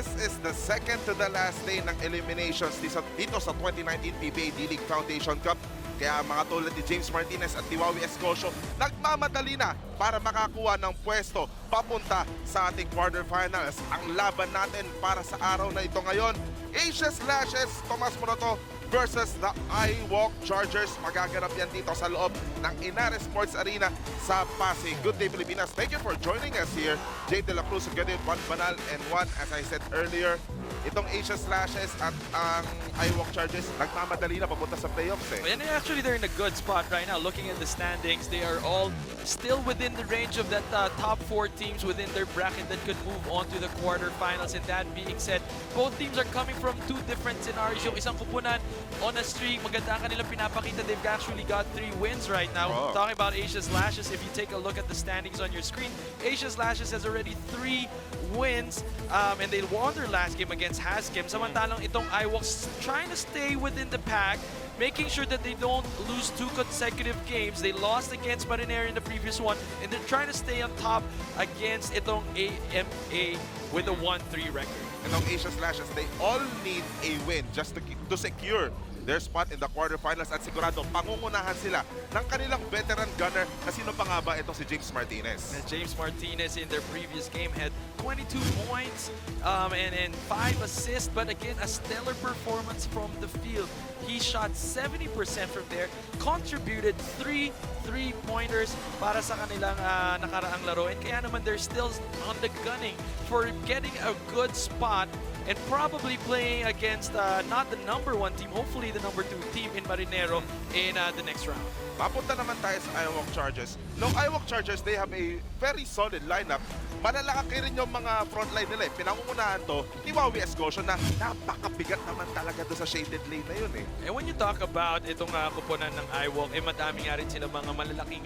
this is the second to the last day ng eliminations dito sa 2019 PBA D-League Foundation Cup. Kaya mga tulad ni James Martinez at Tiwawi Escosio, nagmamadali na para makakuha ng pwesto papunta sa ating quarterfinals. Ang laban natin para sa araw na ito ngayon, Asia Slashes, Tomas Morato versus the iWalk Chargers. Magaganap yan dito sa loob ng Ynares Sports Arena sa Pasig. Good day, Pilipinas. Thank you for joining us here. Jay De La Cruz, Gadir, Juan Banal, and Juan, as I said earlier, itong Asia Slashes at ang iWalk Chargers, nagmamadali na papunta sa playoffs eh. And actually, they're in a good spot right now. Looking at the standings, they are all still within the range of that top 4 teams within their bracket that could move on to the quarterfinals. And that being said, both teams are coming from two different scenarios. Yung isang kupunan on a streak, maganda ang kanilang pinapakita. They've actually got 3 wins right now. Oh. Talking about Asia Slashes, if you take a look at the standings on your screen, Asia Slashes has already 3 wins, and they won their last game against Haskim. Samantalang itong iWalks trying to stay within the pack, making sure that they don't lose 2 consecutive games. They lost against Marinero in the previous one, and they're trying to stay on top against itong AMA with a 1-3 record. And ang Asia Slashes, they all need a win just to secure their spot in the quarterfinals at sigurado pangungunahan sila ng kanilang veteran gunner na sino pa nga ba itong si James Martinez. And James Martinez in their previous game had 22 points and 5 assists, but again, a stellar performance from the field. He shot 70% from there, contributed 3 3-pointers para sa kanilang nakaraang laro, and kaya naman they're still on the gunning for getting a good spot and probably playing against not the number 1 team, hopefully the number 2 team in Marinero in the next round. Papunta naman tayo sa iWalk Chargers. No, iWalk Chargers, they have a very solid lineup. Malalaki rin yung mga frontline nila eh. Pinangungunahan to ni Tiwawi Escosio na napakabigat naman talaga doon sa shaded lane na yun eh. And when you talk about itong kuponan ng iWalk, madami nga rin sila mga malalaking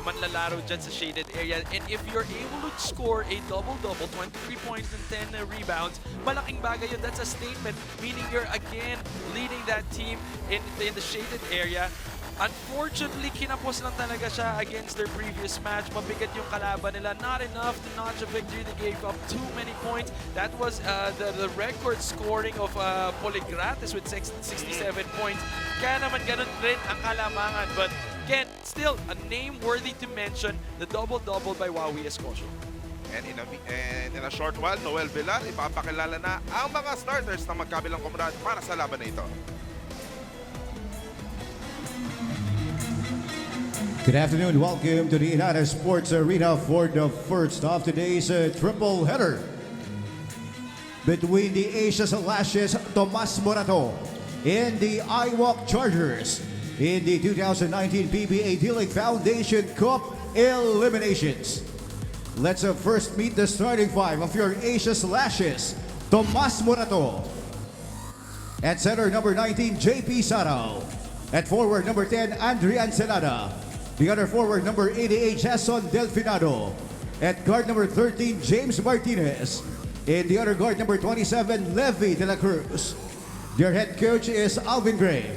manlalaro dyan sa shaded area. And if you're able to score a double-double, 23 points and 10 rebounds, malaking bagay yun. That's a statement, meaning you're again leading that team in the shaded area. Unfortunately, kinapos lang talaga siya against their previous match. Mabigat yung kalaban nila. Not enough to notch a victory. They gave up too many points. That was the record scoring of Poligrates with 67 points. Kaya naman ganun rin ang kalamangan. But again, still a name worthy to mention, the double-double by Wawi Escosio. And in a short while, Noel Villar, ipapakilala na ang mga starters na magkabilang kumrad para sa laban na ito. Good afternoon. Welcome to the Ynares Sports Arena for the first of today's triple header between the Asia Slashes Tomas Morato and the iWalk Chargers in the 2019 PBA D-League Foundation Cup eliminations. Let's first meet the starting 5 of your Asia Slashes. Tomas Morato. At center, number 19, JP Sarao. At forward, number 10, Adrian Senada. The other forward, number 88, Jason Delfinado. At guard number 13, James Martinez. And the other guard, number 27, Levi De La Cruz. Their head coach is Alvin Gray.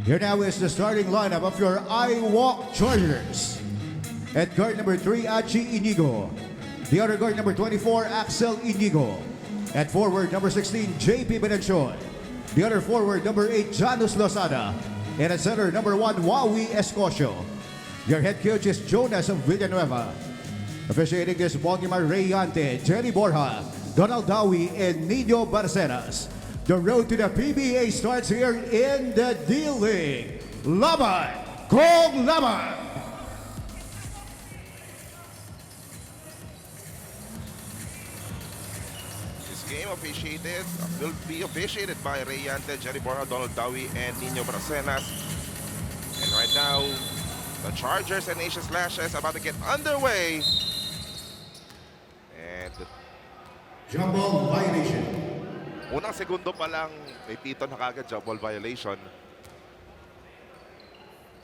Here now is the starting lineup of your iWalk Chargers. At guard number 3, Achi Inigo. The other guard, number 24, Axel Inigo. At forward, number 16, JP Benenchon. The other forward, number 8, Janus Lozada. And at center, number 1, Wawi Escosio. Your head coach is Jonas Villanueva. Officiating is Bongimar Reyante, Jenny Borja, Donald Dawi, and Nino Barcenas. The road to the PBA starts here in the D-League. Laban! Kong Laban! Game will be officiated by Reyante, Jerry Borja, Donald Dawi, and Nino Bracenas. And right now, the Chargers and Asia Slashes about to get underway. And Jump ball violation. unang segundo pa lang, may pito na kagad, jump ball violation.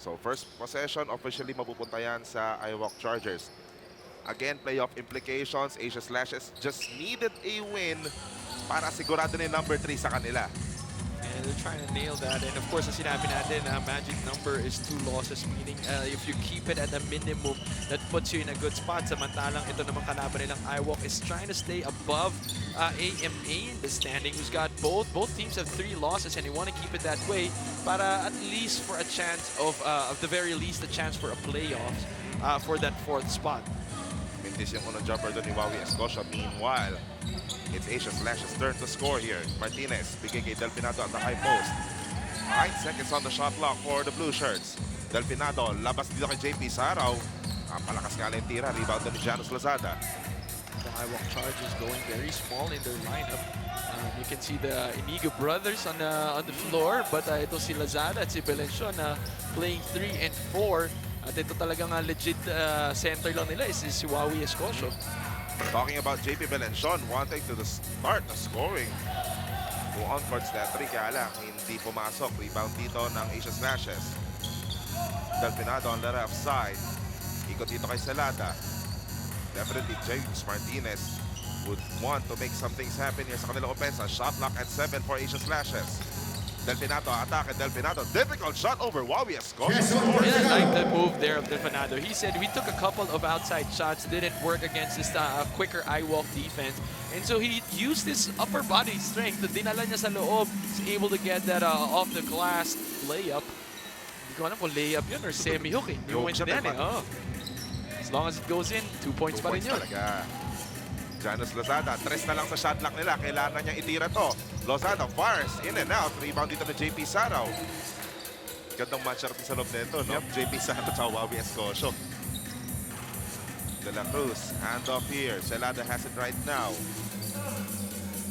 So first possession, officially mapupunta yan sa iWalk Chargers. Again, playoff implications. Asia Slashes just needed a win para sigurado na yung number 3 sa kanila. And they're trying to nail that. And of course, as sinabi natin, magic number is 2 losses, meaning if you keep it at a minimum, that puts you in a good spot. Samantalang ito naman kalaban nilang iWalk is trying to stay above AMA in the standing, who's got both teams have 3 losses, and they want to keep it that way para at least for a chance of the very least, a chance for a playoffs for that 4th spot. Mintis yung unang jumper doon ni Wawi Escocia. Meanwhile, it's Asia Slash's turn to score here. Martinez, bigay kay Delfinado at the high post. 9 seconds on the shot clock for the blue shirts. Delfinado, labas dito kay JP Saraw. Palakas nga lang yung tira. Rebound doon ni Janus Lazada. The iWalk Chargers going very small in their lineup. You can see the Inigo brothers on the floor, but ito si Lazada at si Belencion playing 3 and 4. At ito talagang legit center lang nila is si Wawi Escocio. Talking about JP Belencion wanting to start the scoring. Kung on-court stat 3 kaya lang, hindi pumasok. Rebound dito ng Asia Slashes. Delfinado on the left side. Ikot dito kay Celada. Definitely James Martinez would want to make some things happen here sa kanilang opensa. Shot clock at 7 for Asia Slashes. Delfinado atake. Delfinado, difficult shot over Wawi Escocia. Yeah, I like the move there of Delfinado. He said we took a couple of outside shots, didn't work against this quicker iWalk defense. And so he used his upper body strength. Dinala niya sa loob. He's able to get that off the glass layup. Hindi ko alam kung layup yun or semi-hook eh. Yung siya din eh. Oh. As long as it goes in, 2 points pa rin yun. Janus Lozada, 3 na lang sa shot clock nila. Kailangan niyang itira to. Lozada fires in and out. Rebound dito na JP Saraw. Gandang matchup din sa loob nito, no? JP Saraw at Wawi Escocio. De La Cruz, hand off here. Celada has it right now.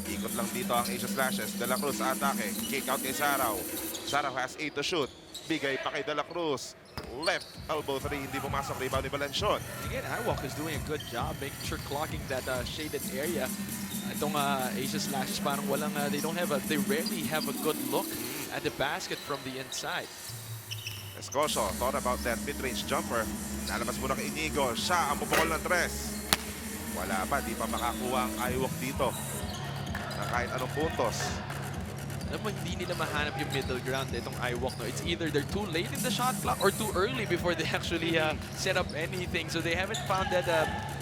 Ikot lang dito ang Asia Slashes. De La Cruz atake. Kick out kay Saraw. Saraw has 8 to shoot. Bigay pa kay De La Cruz. Left elbow 3, hindi pumasok. Rebound ni Belencion. Again, iWalk is doing a good job making sure clocking that shaded area. Itong Asia Slashes parang walang, they rarely have a good look at the basket from the inside. Escocio thought about that mid-range jumper. Nalabas muna kay Inigo. Siya ang bubukol ng 3. Wala pa, di pa makakuha ang iWalk dito na kahit anong puntos. Alam mo, hindi nila mahanap yung middle ground itong iWalk. No? It's either they're too late in the shot clock or too early before they actually set up anything. So they haven't found that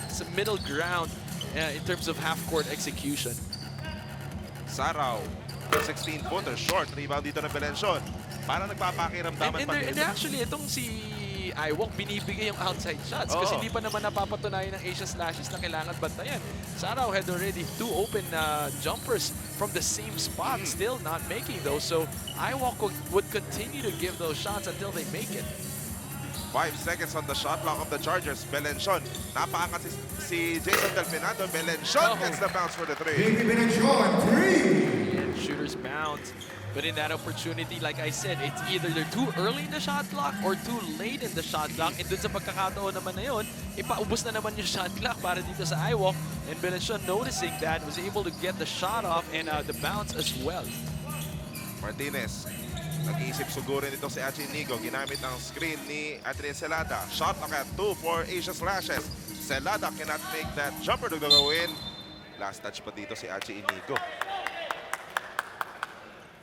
some middle ground in terms of half-court execution. Saraw, 16-footer, short. Rebound dito ng Belencion. Parang nagpapakiramdaman pa and nila. actually, itong si iWalk binibigay yung outside shots kasi hindi pa naman napapatunayan ng Asia Slashes na kailangan bantayan. Saraw had already 2 open jumpers from the same spot, still not making those. So iWalk would continue to give those shots until they make it. 5 seconds on the shot clock of the Chargers. Belencion, napaangat si Jason Delfinado. Belencion gets the bounce for the 3. JP Belencion, 3. And shooters bounce. But in that opportunity, like I said, it's either they're too early in the shot clock or too late in the shot clock. And dun sa pagkakataon naman na yun, ipaubos na naman yung shot clock para dito sa iWalk. And Belencion noticing that, was able to get the shot off and the bounce as well. Martinez, nag-iisip sugurin ito si Achi Inigo. Ginamit ang screen ni Adrian Celada. Shot clock at 2 for Asia Slashes. Celada cannot make that jumper to go in. Last touch pa dito si Achi Inigo.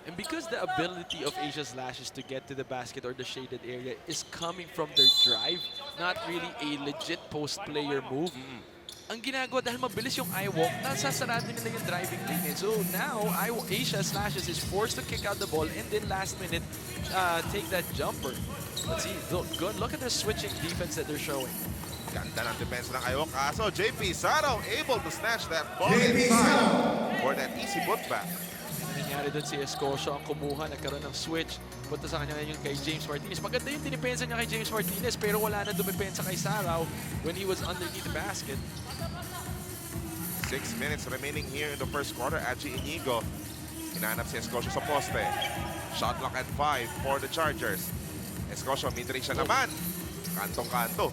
And because the ability of Asia Slashes to get to the basket or the shaded area is coming from their drive, not really a legit post player move, ang ginagawa dahil mabilis yung iWalk, nasasarado nila yung driving lane. So now, Asia Slashes is forced to kick out the ball and then last minute take that jumper. Let's see, good. Look at the switching defense that they're showing. Ganda ng defense ng iWalk. So JP Saraw able to snatch that ball JP inside for that easy putback. Nangyari doon si Escocio ang kumuha, nagkaroon ng switch. Punta sa kanya ngayon kay James Martinez. Maganda yung dinipensa niya kay James Martinez pero wala na dumipensa kay Saraw when he was underneath the basket. 6 minutes remaining here in the first quarter. Achi Inigo. Hinanap si Escocio sa poste. Shot clock at 5 for the Chargers. Escocio, mid-range siya naman. Kantong-kanto.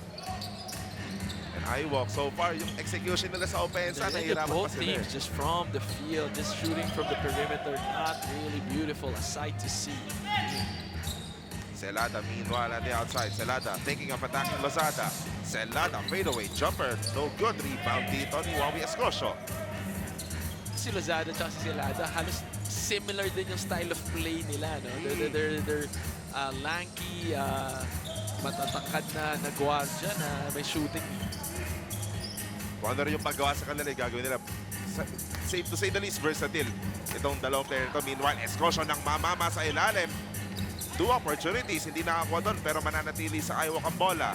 And iWalk, so far, yung execution nila sa offense, nahihirapan pa Both sila. teams just from the field, just shooting from the perimeter, not really beautiful, a sight to see. Celada, meanwhile, at the outside. Celada, thinking of attacking Lozada. Celada, fadeaway jumper. No good. Rebound dito ni Wawi Escocio. Si Lozada at si Celada, halos similar din yung style of play nila. No? They're lanky, matatangkad na guardia na may shooting. Kung ano rin yung paggawa sa kanila, gagawin nila. Safe to say the least, versatile. Itong dalawang player ito. Meanwhile, Escosio ng mamama sa ilalim. 2 opportunities, hindi nakakuha doon, pero mananatili sa iWalk ang bola.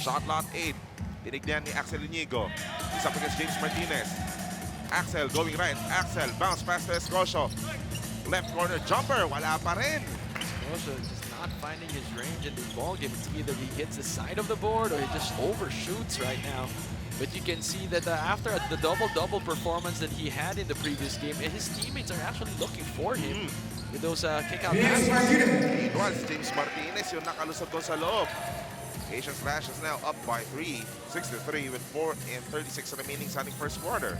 Shot lot 8. Tinignan ni Axel Inigo. Isa against James Martinez. Axel going right. Axel bounce pass to Escosio. Left corner jumper, wala pa rin. Also, just not finding his range in the ball game. It's either he hits the side of the board or he just overshoots right now. But you can see that after the double-double performance that he had in the previous game, his teammates are actually looking for him with those kick-out passes. Meanwhile, James Martinez yung nakalusot doon sa loob. Asian Slash is now up by 3, 6-3 with 4 and 36 remaining sa ating first quarter.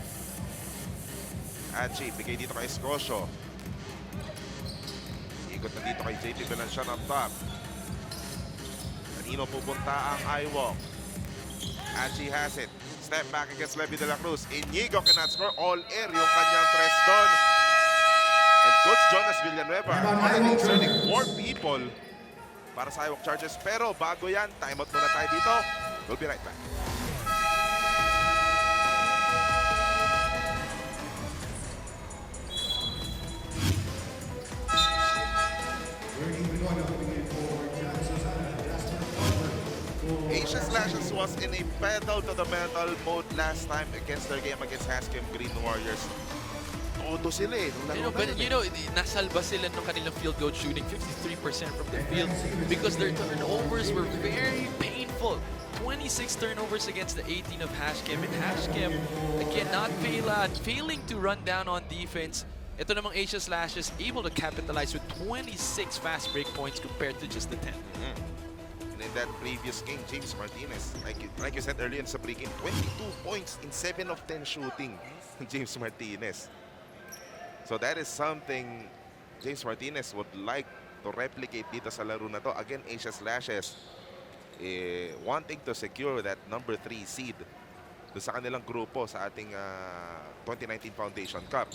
Achi, bigay dito kay Escosio. Ikot na dito kay JP Belancian on top. Kanino pupunta ang iWalk? Achi has it. Step back against Levy de la Cruz. Inigo cannot score. All air yung kanyang tres doon. And Coach Jonas Villanueva already inserting 4 people para sa iWalk Chargers. Pero bago yan, timeout muna tayo dito. We'll be right back. Asian Slashes was in a pedal-to-the-metal mode last time against their game against Haskim Green Warriors. Todo sila eh. Nasalba sila ng kanilang field goal shooting, 53% from the field because their turnovers were very painful. 26 turnovers against the 18 of Hashkim. And Hashkim, again, not failing to run down on defense. Ito namang Asian Slashes able to capitalize with 26 fast break points compared to just the 10. In that previous game, James Martinez, like you said earlier sa pre-game, 22 points in 7 of 10 shooting. James Martinez. So that is something James Martinez would like to replicate dito sa laro na to. Again, Asia Slashes wanting to secure that number 3 seed doon sa kanilang grupo sa ating 2019 Foundation Cup.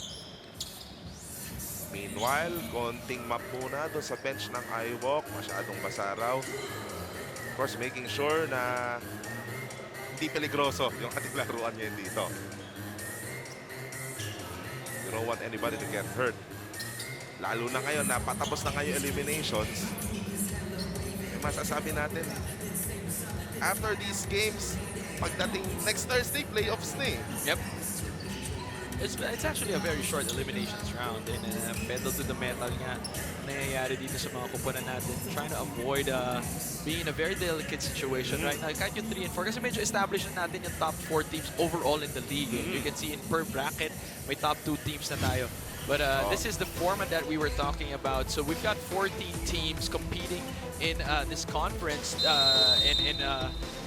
Meanwhile, konting map muna doon sa bench ng iWalk. Masyadong basa raw. Of course, making sure na hindi peligroso yung ating laruan ngayon dito. You don't want anybody to get hurt. Lalo na ngayon, napatapos na ngayon eliminations. Masasabi natin, after these games, pagdating next Thursday, playoffs na eh. Yep. It's actually a very short eliminations round and pedal to the metal nga nangyayari dito sa mga kupunan natin. Trying to avoid being in a very delicate situation right now. Kahit yung 3 and 4 kasi medyo established na natin yung top 4 teams overall in the league. You can see in per bracket, may top 2 teams na tayo. But this is the format that we were talking about. So we've got 14 teams competing in this conference and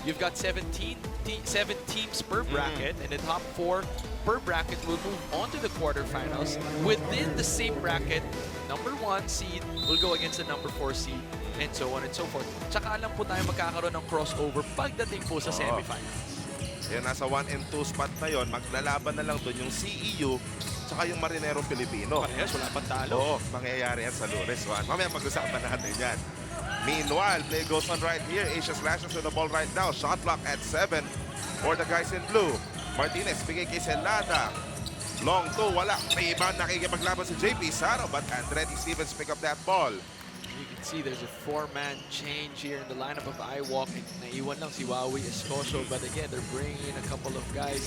you've got 7 teams per bracket, and the top 4 per bracket will move on to the quarterfinals. Within the same bracket, number 1 seed will go against the number 4 seed, and so on and so forth. Tsaka lang po tayo magkakaroon ng crossover pagdating po sa semifinals. Yan, nasa 1 and 2 spot na yon, maglalaban na lang doon yung CEU tsaka yung Marinero Pilipino. Parehas, wala pang talo. Oo, mangyayari yan sa Lunes 1. Mamaya mag-usapan natin yan. Meanwhile, play goes on right here. Asia Slashes with the ball right now. Shot clock at 7 for the guys in blue. Martinez, bigay kay Celada. Long 2, wala. May iba nakikipaglaban si JP Saro, but Andretti Stevens pick up that ball. You can see there's a 4-man change here in the lineup of iWalk. Naiwan lang si Wawi Escosio, but again, they're bringing in a couple of guys.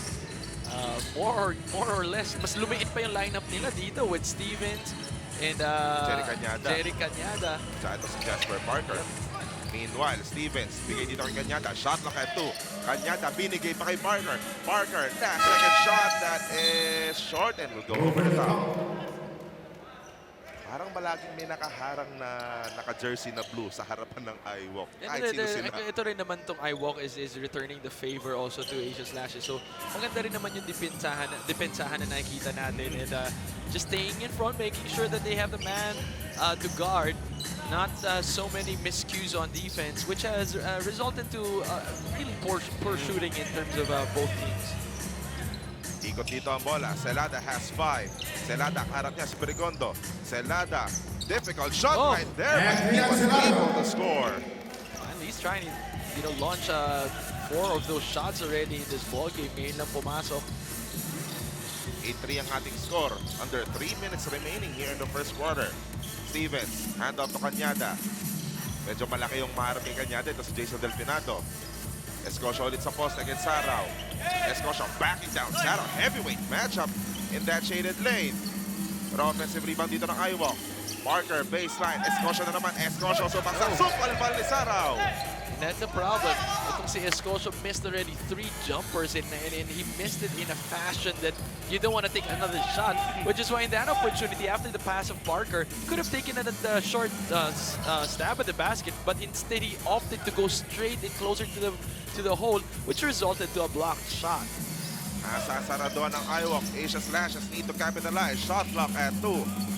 More or less, mas lumiit pa yung lineup nila dito with Stevens and Jerry Cañada. Tsaka ito si Jasper Parker. Meanwhile, Stevens, bigay dito kay Cañada. Shot lock at 2. Cañada, binigay pa kay Parker. Parker, that second shot that is short and will go over the top. Parang malaging may nakaharang na naka-jersey na blue sa harapan ng iWalk. Kahit sino sila. Ito rin naman tong iWalk is returning the favor also to Asia Slashes. So maganda rin naman yung depensahan na nakikita natin. And just staying in front, making sure that they have the man to guard. Not so many miscues on defense, which has resulted to really poor shooting in terms of both teams. Ikot dito ang bola. Celada has 5. Celada, ang harap niya si Perigondo. Celada, difficult shot right there. But he was able to score. And he's trying to, launch 4 of those shots already in this ball game. Ngayon lang pumasok. 8-3 ang ating score. Under 3 minutes remaining here in the first quarter. Stevens, hand off to Cañada. Medyo malaki yung maharap kay Cañada. Ito si Jason Delfinado. Escocio ulit sa post against Sarao. Escocio backing down. Sarao, heavyweight matchup in that shaded lane. Pero offensive rebound dito ng iWalk. Parker, baseline. Escocio na naman. Escocio, subang sa supal-pal ni Sarao. That's the problem. Itong si Escocio missed already 3 jumpers and he missed it in a fashion that you don't want to take another shot, which is why in that opportunity after the pass of Parker, could have taken a short stab at the basket, but instead he opted to go straight and closer to the hole, which resulted to a blocked shot. Nasasaraduan ng iWalk. Asia Slashes need to capitalize. Shot clock at 2.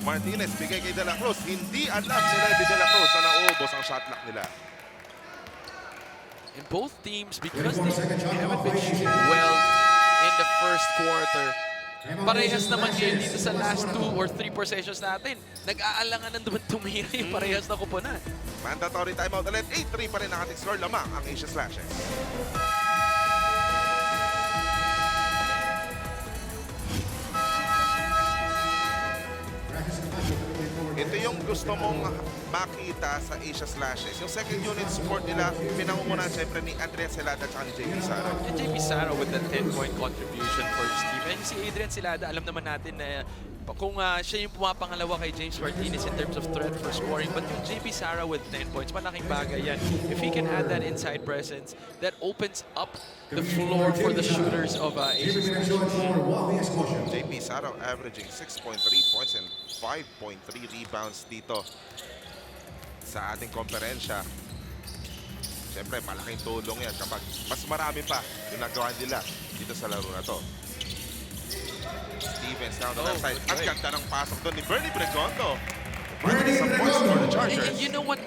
Martinez bigay kay De La Cruz. Hindi alam si Levy De La Cruz na naubos ang shot clock nila. And both teams, because they haven't been shooting well in the first quarter, parehas naman ngayon dito sa last 2 or 3 possessions natin. Nag-aalangan ng tumira yung parehas na kupunan. Mandatory timeout ulit. 8-3 pa rin ang ating score. Lamang ang Asia Slashes. Ito yung gusto mong makita sa Asia Slashes. Yung second unit support nila, pinangungunan siyempre ni Adrian Celada at ni JP Sara. And JP Sara with the 10-point contribution for his team. And si Adrian Celada, alam naman natin na kung siya yung pumapangalawa kay James Martinez in terms of threat for scoring. But yung JP Sara with 10 points, malaking bagay yan. If he can add that inside presence, that opens up the floor for the shooters of Asia Slashes. JP Sara averaging 6.3 points and 5.3 rebounds dito sa ating komperensya. Siyempre, malaking tulong yan kapag mas marami pa yung nagawa nila dito sa laro na to. Stevens down the left side. Ang ganda ng pasok doon ni Bernie Bregondo. Some points for the Chargers. And you know what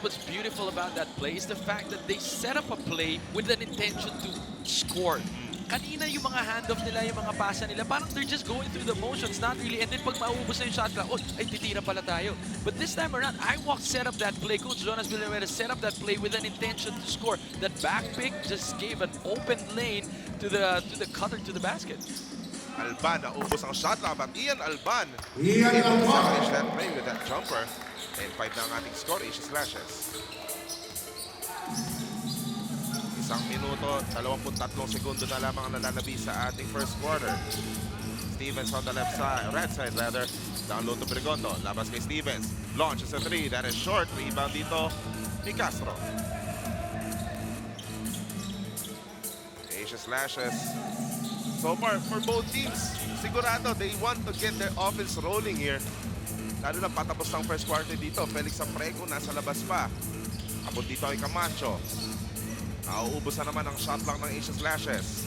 was beautiful about that play is the fact that they set up a play with an intention to score. Kanina yung mga handoff nila, yung mga pasa nila, parang they're just going through the motions, not really. And then pag maubos na yung shot clock, ay titira pala tayo. But this time around, iWalk set up that play. Coach Jonas Villanueva set up that play with an intention to score. That back pick just gave an open lane to the cutter to the basket. Alban, naubos ang shot clock. But Ian Alban able to salvage that play with that jumper. And 5 na ang ating score, Asia Slashes. 1 minuto, 23 segundo na lamang ang nalalabi sa ating first quarter. Stevens on the left side, right side rather. Down low to Bregondo. Labas kay Stevens. Launches a 3. That is short. Rebound dito ni Castro. Asia Slashes. So far, for both teams, sigurado they want to get their offense rolling here. Lalo na patapos ng first quarter dito. Felix Aprego nasa labas pa. Abot dito ay Camacho. Nauubos na naman ang shot lang ng Asia Slashes.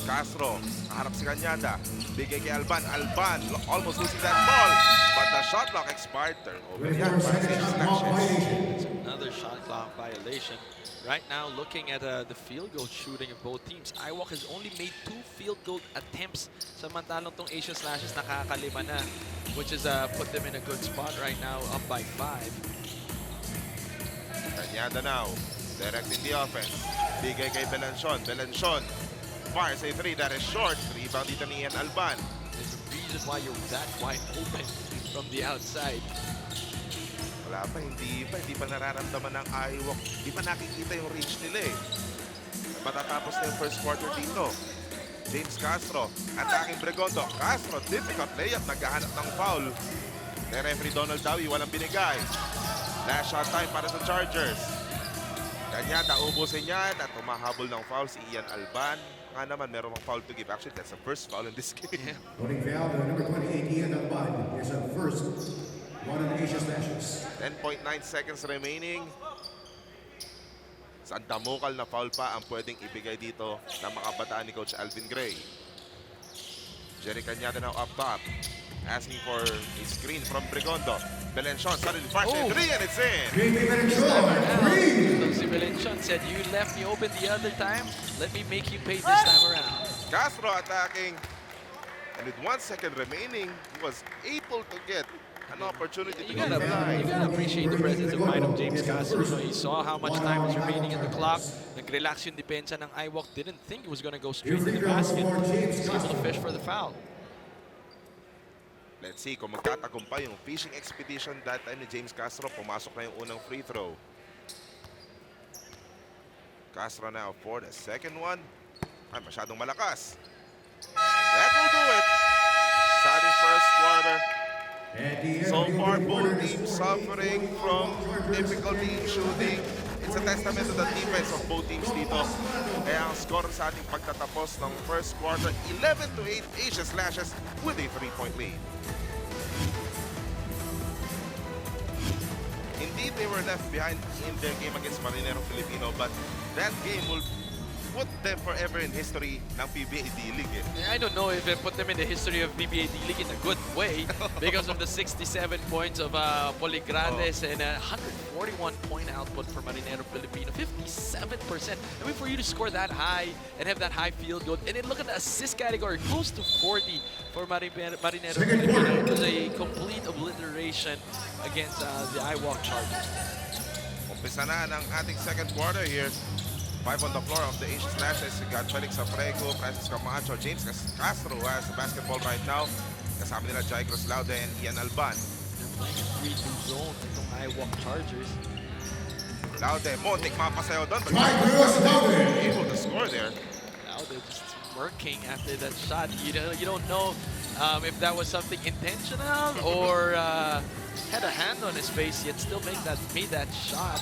Castro, naharap si Cañada. Bigay kay Alban. Alban, almost losing that ball. But the shot clock expired. Turnover yan para sa Asia Slashes. Another shot clock violation. Right now, looking at the field goal shooting of both teams, iWalk has only made 2 field goal attempts. Samantalang tong Asia Slashes nakakalima na, which is put them in a good spot right now, up by 5. Cañada now. Directing the offense. Bigay kay Belanchon. Belanchon fires a 3. That is short. Rebound dito ni Ian Alban. There's a reason why you're that wide open from the outside. Wala pa, hindi pa nararamdaman ng iWalk. Hindi pa nakikita yung reach nila eh. Matatapos na yung first quarter dito. James Castro, attacking Bregondo. Castro, difficult layup. Naghahanap ng foul. The referee Donald Dawi, walang binigay. Last shot time para sa Chargers. Cañada, ubusin yan at humahabol ng foul si Ian Alban. Nga naman, meron mang foul to give. Actually, that's the first foul in this game. Voting foul, number 28, Ian Alban. Here's the first one of the Asia Slashes. 10.9 seconds remaining. Sandamukal na foul pa ang pwedeng ibigay dito ng mga bataan ni Coach Alvin Gray. Jerry Cañada now up top. Asking for a screen from Bregondo. Belenchon suddenly fires a 3 and it's in. So si Belenchon said, you left me open the other time, let me make you pay this time around. Castro attacking. And with 1 second remaining, he was able to get an opportunity to You keep gotta alive. appreciate the presence of mind of James Castro. So he saw how much time was remaining in the clock. Nag-relax yung depensa ng iWalk. Didn't think it was gonna go straight to the basket. He's able to fish for the foul. Let's see kung magtatagumpay yung fishing expedition that time ni James Castro. Pumasok na yung unang free throw. Castro now for the second one. Ay, masyadong malakas. That will do it. Sa ating first quarter. So far, both teams suffering from difficulty in shooting. It's a testament to the defense of both teams dito. Kaya ang score sa ating pagtatapos ng first quarter, 11-8, Asia Slashes with a 3-point lead. Indeed, they were left behind in their game against Marinero Filipino, but that game will put them forever in history ng PBA D-League. I don't know if it put them in the history of PBA D-League in a good way because of the 67 points of Poligrades and a 141-point output for Marinero Filipino. 57%. I mean, for you to score that high and have that high field goal, and then look at the assist category, close to 40 for Marinero Filipino. It was a complete obliteration against the iWalk Chargers. Umpisa na ng ating second quarter here. 5 on the floor of the Asia Slashes. We got Felix Abrego, Francis Camacho, James Castro who has the basketball right now. Kasama nila Jai Cruz Laude and Ian Alban. They're playing a 3-2 zone itong iWalk Chargers. Laude, Montik mapasayaw doon, but Jai Cruz Laude able to score there. Now they're just smirking after that shot. You don't know if that was something intentional or had a hand on his face, yet still made that shot.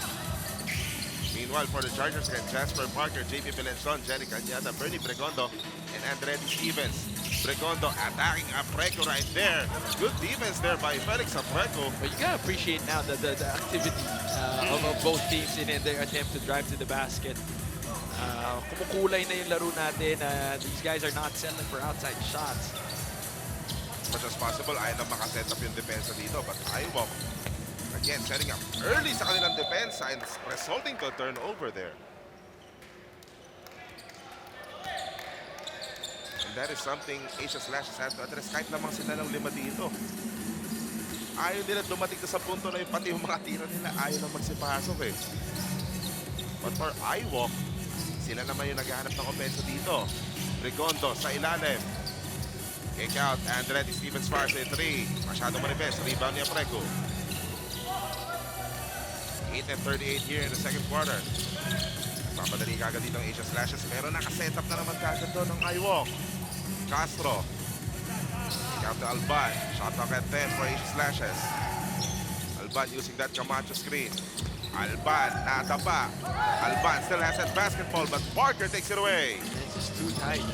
Meanwhile, for the Chargers, again, Jasper Parker, JP Belenson, Jerry Cañada, Bernie Bregondo, and Andretti Stevens. Bregondo attacking Apreco right there. Good defense there by Felix Apreco. But you gotta appreciate now the activity of both teams in their attempt to drive to the basket. Kumukulay na yung laro natin. These guys are not settling for outside shots. As much as possible, ayaw na makaset up yung depensa dito, but iWalk again, setting up early sa kanilang defense and resulting to a turnover there. And that is something Asia Slashes has to address. Kahit lamang sila ng 5 dito. Ayaw nila dumating sa punto na yung pati yung mga tira nila ayaw na magsipasok eh. But for iWalk, sila naman yung naghahanap ng opensa dito. Rigondo sa ilalim. Kick out, Andretti Stevens fires a 3. Masyado manifest. Rebound ni Apreco. 8:38 here in the second quarter. Papadali kagad dito ang Asia Slashes. Meron nakaset up na naman kagad doon ng iWalk. Castro. Kick out to Alban. Shot clock at 10 for Asia Slashes. Alban using that Camacho screen. Alban, natapa. Alban still has that basketball, but Parker takes it away. It's just too tight.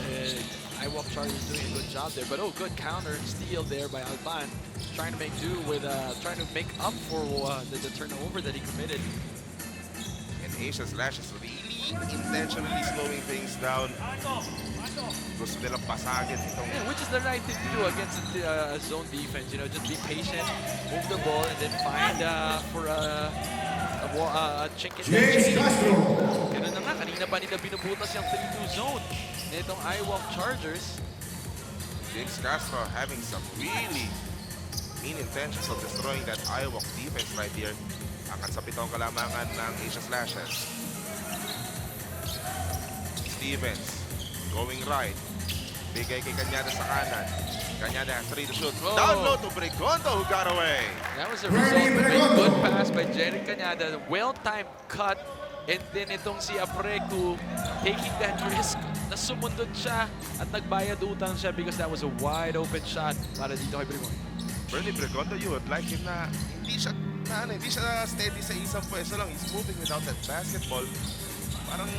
iWalk Chargers doing a good job there, but good counter steal there by Alban, trying to make do with trying to make up for the turnover that he committed. And Asia Slashes really intentionally slowing things down. Gusto nilang pasagin itong Which is the right thing to do against a zone defense. You know, just be patient, move the ball, and then find for a chink in that chain. Ganun na nga, kanina pa nila binubutas yung 3-2 zone nitong iWalk Chargers. James Castro having some really mean intentions of destroying that iWalk defense right here. Akan sa pitong kalamangan ng Asia Slashes. Stevens going right. Bigay kay Cañada sa kanan. Cañada has 3 to shoot. Down low to Bregondo who got away. That was a result of a good pass by Jerry Cañada. Well-timed cut. And then itong si Apreco taking that risk na sumundot siya at nagbayad utang siya because that was a wide open shot para dito kay Bregondo. Bernie Bregondo, you would like him na hindi siya steady sa isang pwesto lang. He's moving without that basketball. Parang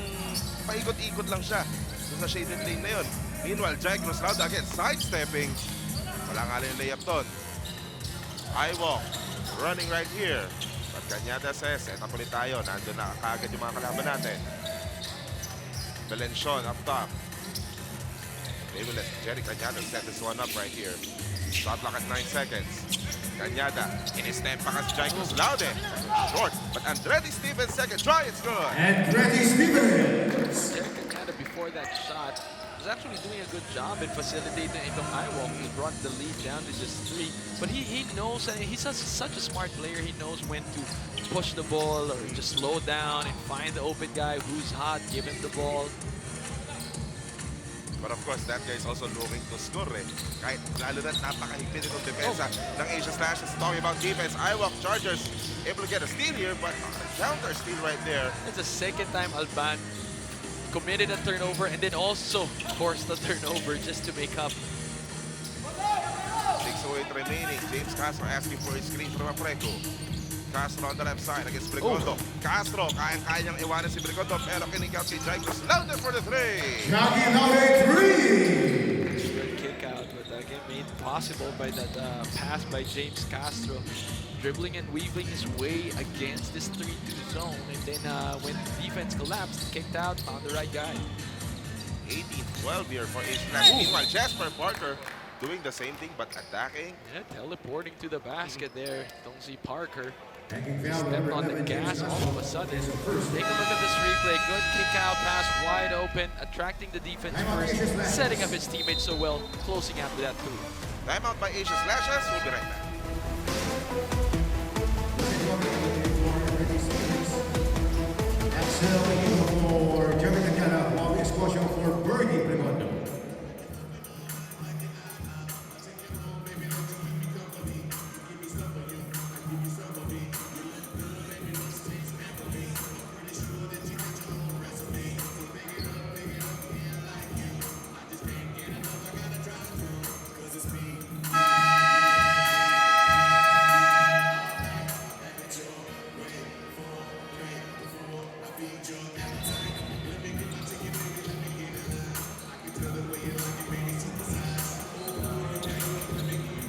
paikot-ikot lang siya doon sa shaded lane na yun. Meanwhile, Jai Cruz Laude again sidestepping. Wala nga lang yung layup doon. iWalk running right here. But Cañada says, set up ulit tayo. Nandun na kaagad yung mga kalaban natin. Belenson up top. They will let Jerry Cañada set this one up right here. Shot clock at 9 seconds. Cañada, in-step pa kasi Jai Cruz Laude. Short, but Andretti Stevens second try, it's good. Andretti Stevens. Jerry Cañada before that shot was actually doing a good job in facilitating itong iWalk. He brought the lead down to just 3. But he knows, and he's such a smart player. He knows when to push the ball or just slow down and find the open guy who's hot, give him the ball. But of course, that guy is also looking to score eh. Kahit lalo na napakahigpit itong depensa ng Asia Slashes. Talking about defense, iWalk Chargers able to get a steal here, but a counter steal right there. It's the second time Alban committed a turnover and then also forced a turnover just to make up. 6:08 remaining. James Castro asking for a screen from Apreco. Castro on the left side against Brigondo. Castro, kayang-kaya niyang iwanan si Brigondo, pero kinig out si Jaikus. Louder for the 3! Knocking out a 3! Good kick out, but again made possible by that pass by James Castro. Dribbling and weaving his way against this 3-2 zone. And then when defense collapsed, kicked out, found the right guy. 18-12 here for Asia Slashes. Meanwhile, Jasper Parker doing the same thing but attacking. Yeah, teleporting to the basket there. Don't see Parker. Taking foul Stepped number on the 11 gas James all of a sudden. Take a look at this replay. Good kick out pass, wide open, attracting the defense first, setting up his teammates so well, closing after that too. Timeout by Asia Slashes. We'll be right back. Axel for Jeremy Cagana, Bobby Escocio for Bernie Brigondo.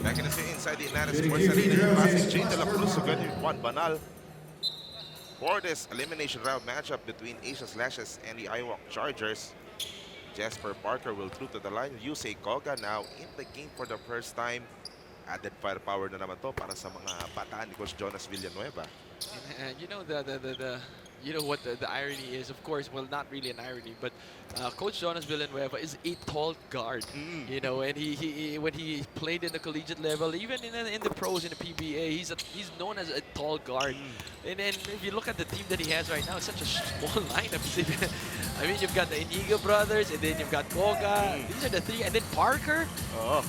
Back in the scene inside the Ynares Sports Arena in Pasig, Jay De La Cruz together with Juan Banal for this elimination round matchup between Asia Slashes and the iWalk Chargers. Jasper Parker will through to the line. Yusei Koga now in the game for the first time. Added firepower na naman to para sa mga bataan ni Coach Jonas Villanueva. And you know you know what the irony is, of course, well, not really an irony, but Coach Jonas Villanueva is a tall guard, you know, and he when he played in the collegiate level, even in the pros, in the PBA, he's known as a tall guard. And then if you look at the team that he has right now, it's such a small lineup. I mean, you've got the Inigo brothers, and then you've got Koga. These are the 3, and then Parker. Oo.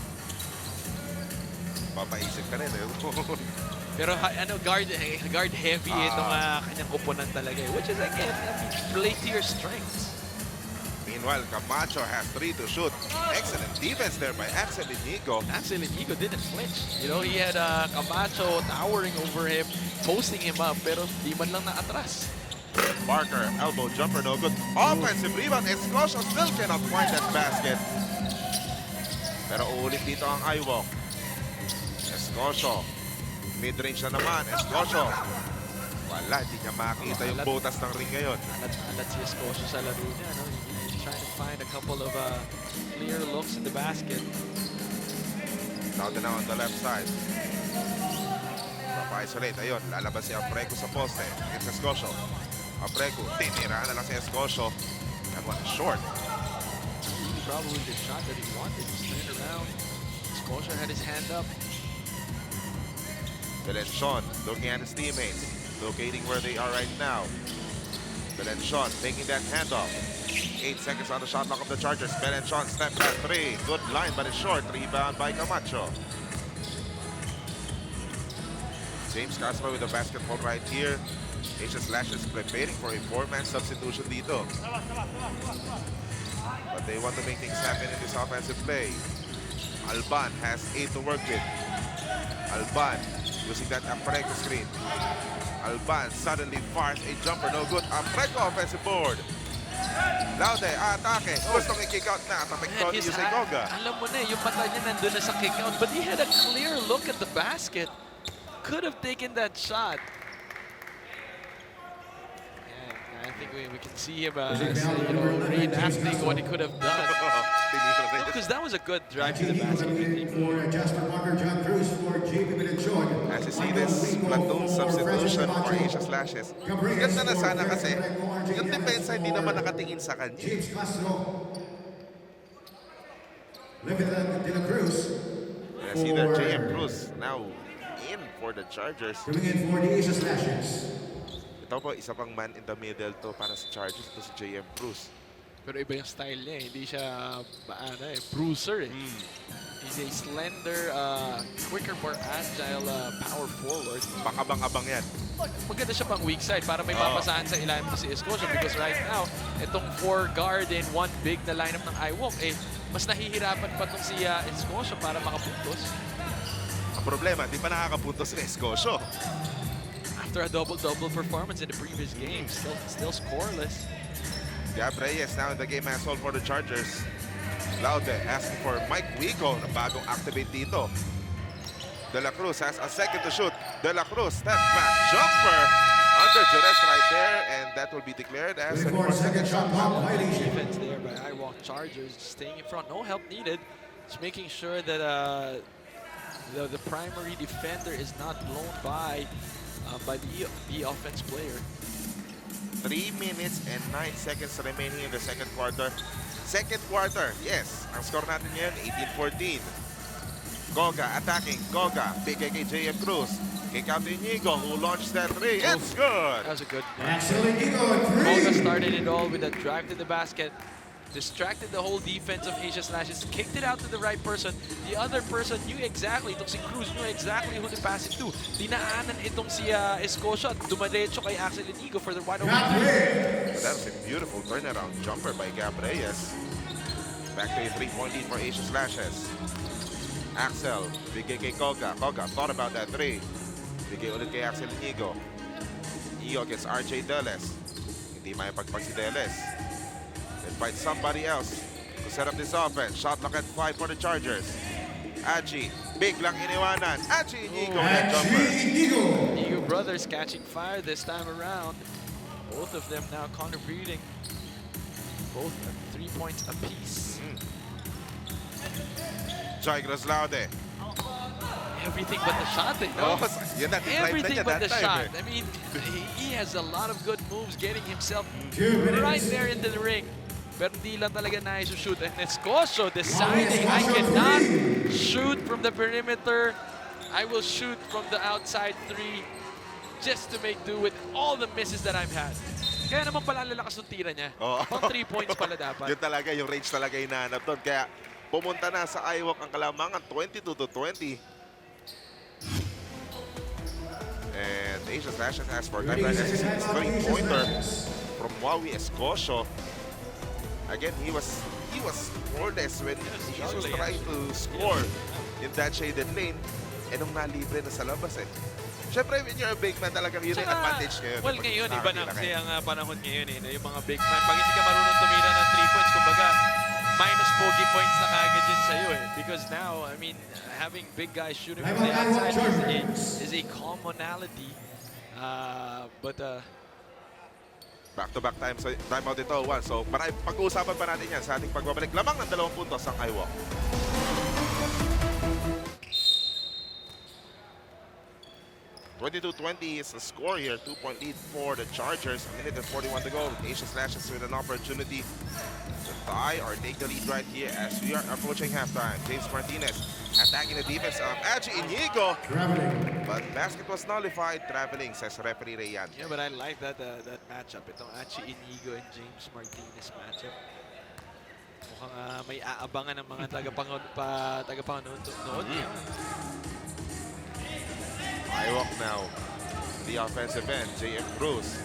Papaisip ka rin eh. Pero guard heavy itong kanyang opponent talaga, which is again, play to your strengths. Meanwhile, Camacho has 3 to shoot. Excellent defense there by Axel Inigo. Axel Inigo didn't flinch. You know, he had Camacho towering over him, posting him up, pero di man lang naatras. Parker, elbow jumper, no good. Offensive rebound. Escocio still cannot find that basket. Pero uulit dito ang iWalk. Escocio. Mid-range na naman. Escocio. Wala, hindi niya makita yung butas ng ring ngayon. Alat si Escocio sa laro niya. No? He's trying to find a couple of clear looks in the basket. Now on the left side. Papa-isolate. Ayun, lalabas si Apreco sa poste. Against Escocio. Apreco, tiniraan na lang si Escocio. And one short. Probably the shot that he wanted. Just turned around. Escocio had his hand up. Belenchon looking at his teammates, locating where they are right now. Belenchon taking that handoff. 8 seconds on the shot clock of the Chargers. Belenchon step back 3. Good line, but it's short. Rebound by Camacho. James Castro with the basketball right here. Asia Slashes preparing for a 4-man substitution dito. But they want to make things happen in this offensive play. Alban has 8 to work with. Alban using that Apreco screen. Alban suddenly fires a jumper. No good. Apreco offensive board. Laude, atake. Gustong i-kick out na. Tapekton ni Yusei Koga. Alam mo na, yung mata niya nandun na sa kick out. But he had a clear look at the basket. Could have taken that shot. I think we can see him reenacting what he could have done. Because that was a good drive to the basket. As you see this platoon substitution for Asia Slashes. Ganda na sana kasi yung depensa hindi naman nakatingin sa kanya. Lieutenant De La Cruz. I see that JM Cruz now in for the Chargers. Coming in for the Asia Slashers. Ito po, isa pang man in the middle to para sa Chargers. Ito si JM Cruz. Pero iba yung style niya, hindi siya bruiser. He's a slender, quicker, more agile power forward. Pakabang-abang yan. Maganda siya pang weak side para may mapasahan sa ilalim ko si Escocia because right now, itong 4 guard and 1 big na lineup ng iWalk, mas nahihirapan pa itong si Escocia para makapuntos. Ang problema, di pa nakakapuntos si Escocio. After a double-double performance in the previous game, still scoreless. Gab Reyes now in the game as well for the Chargers. Laude asking for Mike Wico na bagong activate dito. De La Cruz has a second to shoot. De La Cruz, step back jumper under duress right there, and that will be declared as a 24-second shot clock violation. Defense there by iWalk Chargers, staying in front, no help needed. Just making sure that the primary defender is not blown by the offense player. 3 minutes and 9 seconds remaining in the second quarter. Second quarter, yes. Ang score natin ngayon, 18-14. Goga attacking. Goga, bigay kay JM Cruz. Kay Captain Inigo, who launched that three. It's good! That was a good Axel Inigo, Olga 3. started it all with a drive to the basket, distracted the whole defense of Asia Slashes, kicked it out to the right person. The other person knew exactly, itong si Cruz knew exactly who to pass it to. Dinaanan itong si Escocia, dumaderecho kay Axel Inigo for the wide open three. That was a beautiful turnaround jumper by Gab Reyes. Back to a 3-point lead for Asia Slashes. Axel, bigay kay Koga. Koga thought about that three. Bigay ulit kay Axel Inigo. Inigo gets RJ Deles. Hindi may pagpag si Deles. Then find somebody else to set up this offense. Shot clock at 5 for the Chargers. Aji, big lang iniwanan. Aji Inigo with that jumper. Inigo. Inigo brothers catching fire this time around. Both of them now contributing. Both at 3 points apiece. Joy Groslaude. Everything but the shot, no? Yun natin Everything niya but that the time, shot. I mean, he has a lot of good moves getting himself 2 minutes. right there into the ring. Pero hindi lang talaga shoot. And Escocio deciding I cannot shoot from the perimeter. I will shoot from the outside 3 just to make do with all the misses that I've had. Kaya naman pala lalakas ng tira niya. Pang 3 points pala dapat. Yun talaga, yung range talaga hinahanap doon. Kaya pumunta na sa iWalk ang kalamangan, 22-20. And Asia Slashes has for time as his 3-pointer from Wawi Escocio. Again, he was scoreless when he was trying to score in that shaded lane. Eh nung nalibre na sa labas eh. Siyempre, when you're a big man, talagang yun yung advantage ngayon. Well, ngayon, iba na kasi ang panahon ngayon yung mga big man. Pag hindi ka marunong tumira ng 3 points, kumbaga, minus bogey points na kagad yun sa'yo eh. Because now, I mean, having big guys shooting from the outside is a commonality. Back-to-back timeout ito, Juan. So, pag-uusapan pa natin yan sa ating pagbabalik. Lamang ng 2 puntos ang iWalk. 22-20 is the score here. 2-point lead for the Chargers. A minute and 41 to go. Asia Slashes with an opportunity to tie or take the lead right here as we are approaching halftime. James Martinez attacking the defense of Aji Inigo. But basket was nullified. Traveling, says referee Rayan. Yeah, but I like that matchup. Itong Achi Inigo and James Martinez matchup. Mukhang may aabangan ng mga tagapanood. iWalk now. The offensive end, JM Cruz.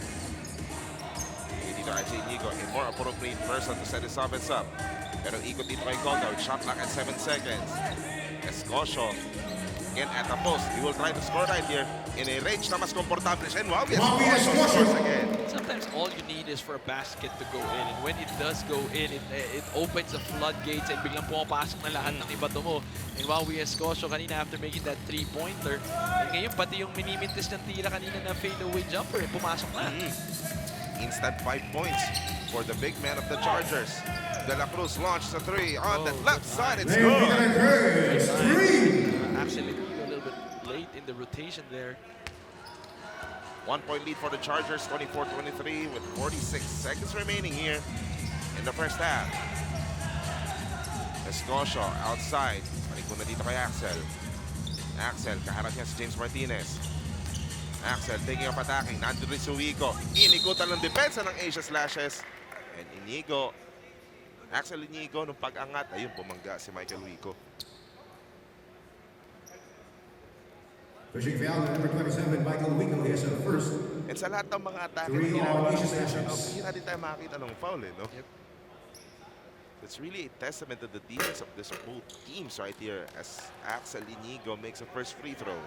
Dito Aji Inigo, a more appropriate person to set his offense up. Pero ikot dito kay Golda with shot clock at 7 seconds. Escocio again at the post. He will try to score right here in a range na mas komportable siya. And wow, Escocio scores again. Sometimes all you need is for a basket to go in. And when it does go in, it opens the floodgates and biglang pumapasok na lahat ng iba mo. And Wawi Escocio kanina after making that 3-pointer, ngayon pati yung minimintis ng tira kanina na fadeaway jumper, pumasok na. Instant 5 points for the big man of the Chargers. De La Cruz launched a 3 on the left side. It's good. Actually, a little bit late in the rotation there. 1-point lead for the Chargers, 24-23 with 46 seconds remaining here in the first half. Escosio outside. Balik muna dito kay Axel. Axel, kaharap niya si James Martinez. Axel taking up attacking. Nandun rin si Wico. Inigutan ng depensa ng Asia Slashes. And Inigo. Axel Inigo, nung pag-angat, ayun, bumangga si Michael Wico. Pushing foul, number 27, Michael Wico, he has a first. And sa lahat ng mga atake na 3 ginagawa on ng Asia Asia, Slashes. hindi natin tayo makakita ng foul, eh, no? Yep. It's really a testament to the defense of this both teams right here as Axel Inigo makes a first free throw.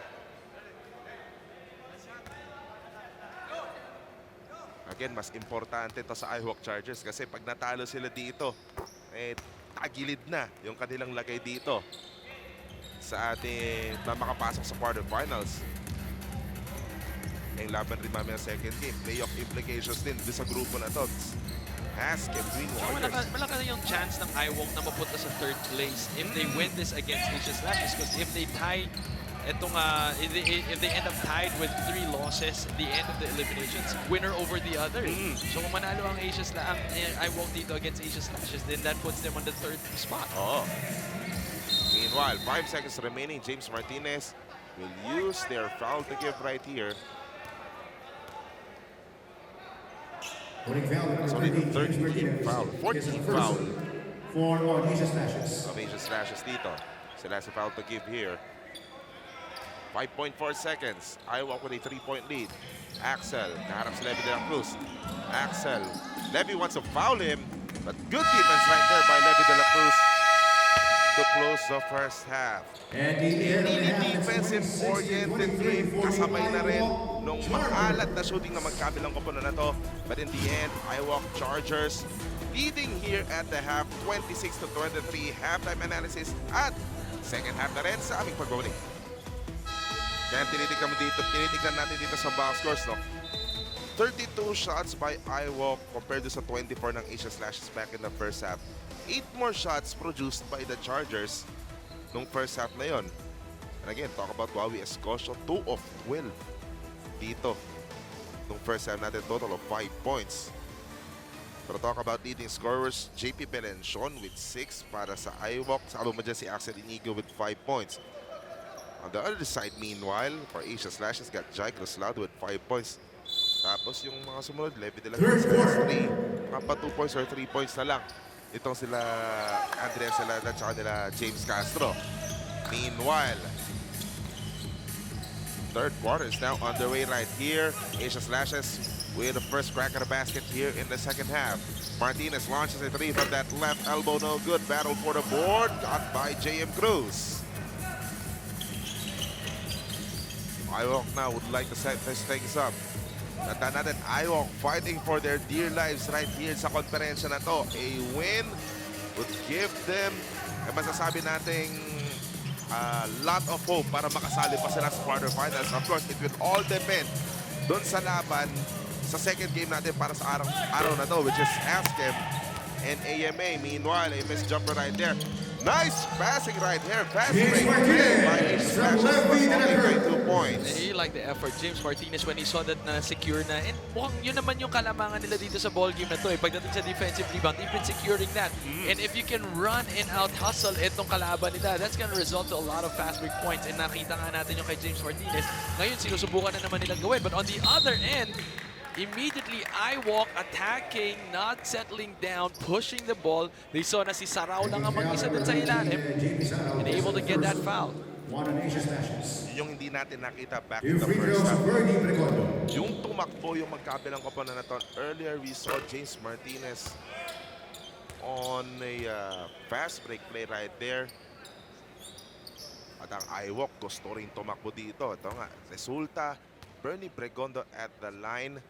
Again, mas importante to sa iWalk Chargers kasi pag natalo sila dito, eh, tagilid na yung kanilang lagay dito sa ating na makapasok sa quarterfinals. Yung laban rin namin ang second game. Playoff implications din sa grupo na to. Pasig, Green So Warriors. malaki na yung chance ng iWalk na mapunta sa third place if they win this against Asia Slashes. Because if they tie if they end up tied with 3 losses at the end of the eliminations, winner over the other. So kung manalo ang iWalk dito against Asia Slashes, then that puts them on the third spot. Oh. Meanwhile, 5 seconds remaining. James Martinez will use their foul to give right here. Putting foul, number So, 13, 13 foul, 14 foul. 4 on Asia Slashes. Of Asia Slashes dito. Sila sa foul to give here. 5.4 seconds. iWalk with a 3-point lead. Axel, kaharap si Levy de la Cruz. Axel, Levy wants to foul him, but good defense right there by Levy de la Cruz to close the first half. And the Hindi defensive-oriented game, kasabay na rin nung maalat na shooting na magkabilang koponan na to. But in the end, iWalk Chargers leading here at the half, 26-23. Halftime analysis at second half na rin sa aming pag-bowling. Kaya tinitignan natin dito sa box scores, no? 32 shots by iWalk compared to sa 24 ng Asia Slashes back in the first half. 8 more shots produced by the Chargers nung first half na yon. And again, talk about Wawi Escosio, 2 of 12 dito nung first half natin, total of 5 points. Pero talk about leading scorers, JP Belenchon with 6 para sa iWalk. Salo mo dyan si Axel Inigo with 5 points. On the other side, meanwhile, for Asia Slashes, got Jai Cruslado with 5 points. Tapos yung mga sumunod, Levy de la Cruz has 3. Mga 2 points or 3 points na lang. Itong sila Andrea Salada at nila James Castro. Meanwhile, third quarter is now underway right here. Asia Slashes with the first crack at the basket here in the second half. Martinez launches a 3 from that left elbow, no good. Battle for the board, got by JM Cruz. iWalk now would like to set this things up. Tandaan natin, iWalk fighting for their dear lives right here sa konferensya na to. A win would give them, masasabi nating lot of hope para makasali pa sila sa quarterfinals. Of course, it will all depend doon sa laban sa second game natin para sa araw na to, which is Askem and AMA. Meanwhile, a missed jumper right there. Nice passing right here. Fast break by Asia Slashes for only 2 points. He liked the effort, James Martinez, when he saw that na secure na. And mukhang yun naman yung kalamangan nila dito sa ball game na to. Pagdating sa defensive rebound, they've been securing that. And if you can run and out-hustle itong kalaban nila, that's gonna result to a lot of fast break points. And nakita nga natin yung kay James Martinez. Ngayon, sinusubukan na naman nilang gawin. But on the other end, immediately, iWalk attacking, not settling down, pushing the ball. They saw na si Sarao lang ang mag-isa dun sa ilalim and able to get that foul. Yung hindi natin nakita back in the first half. Yung tumakbo yung magkabilang koponan na to. Earlier, we saw James Martinez on a fast break play right there. At ang iWalk gusto rin tumakbo dito. Ito nga, resulta, Bernie Bregondo at the line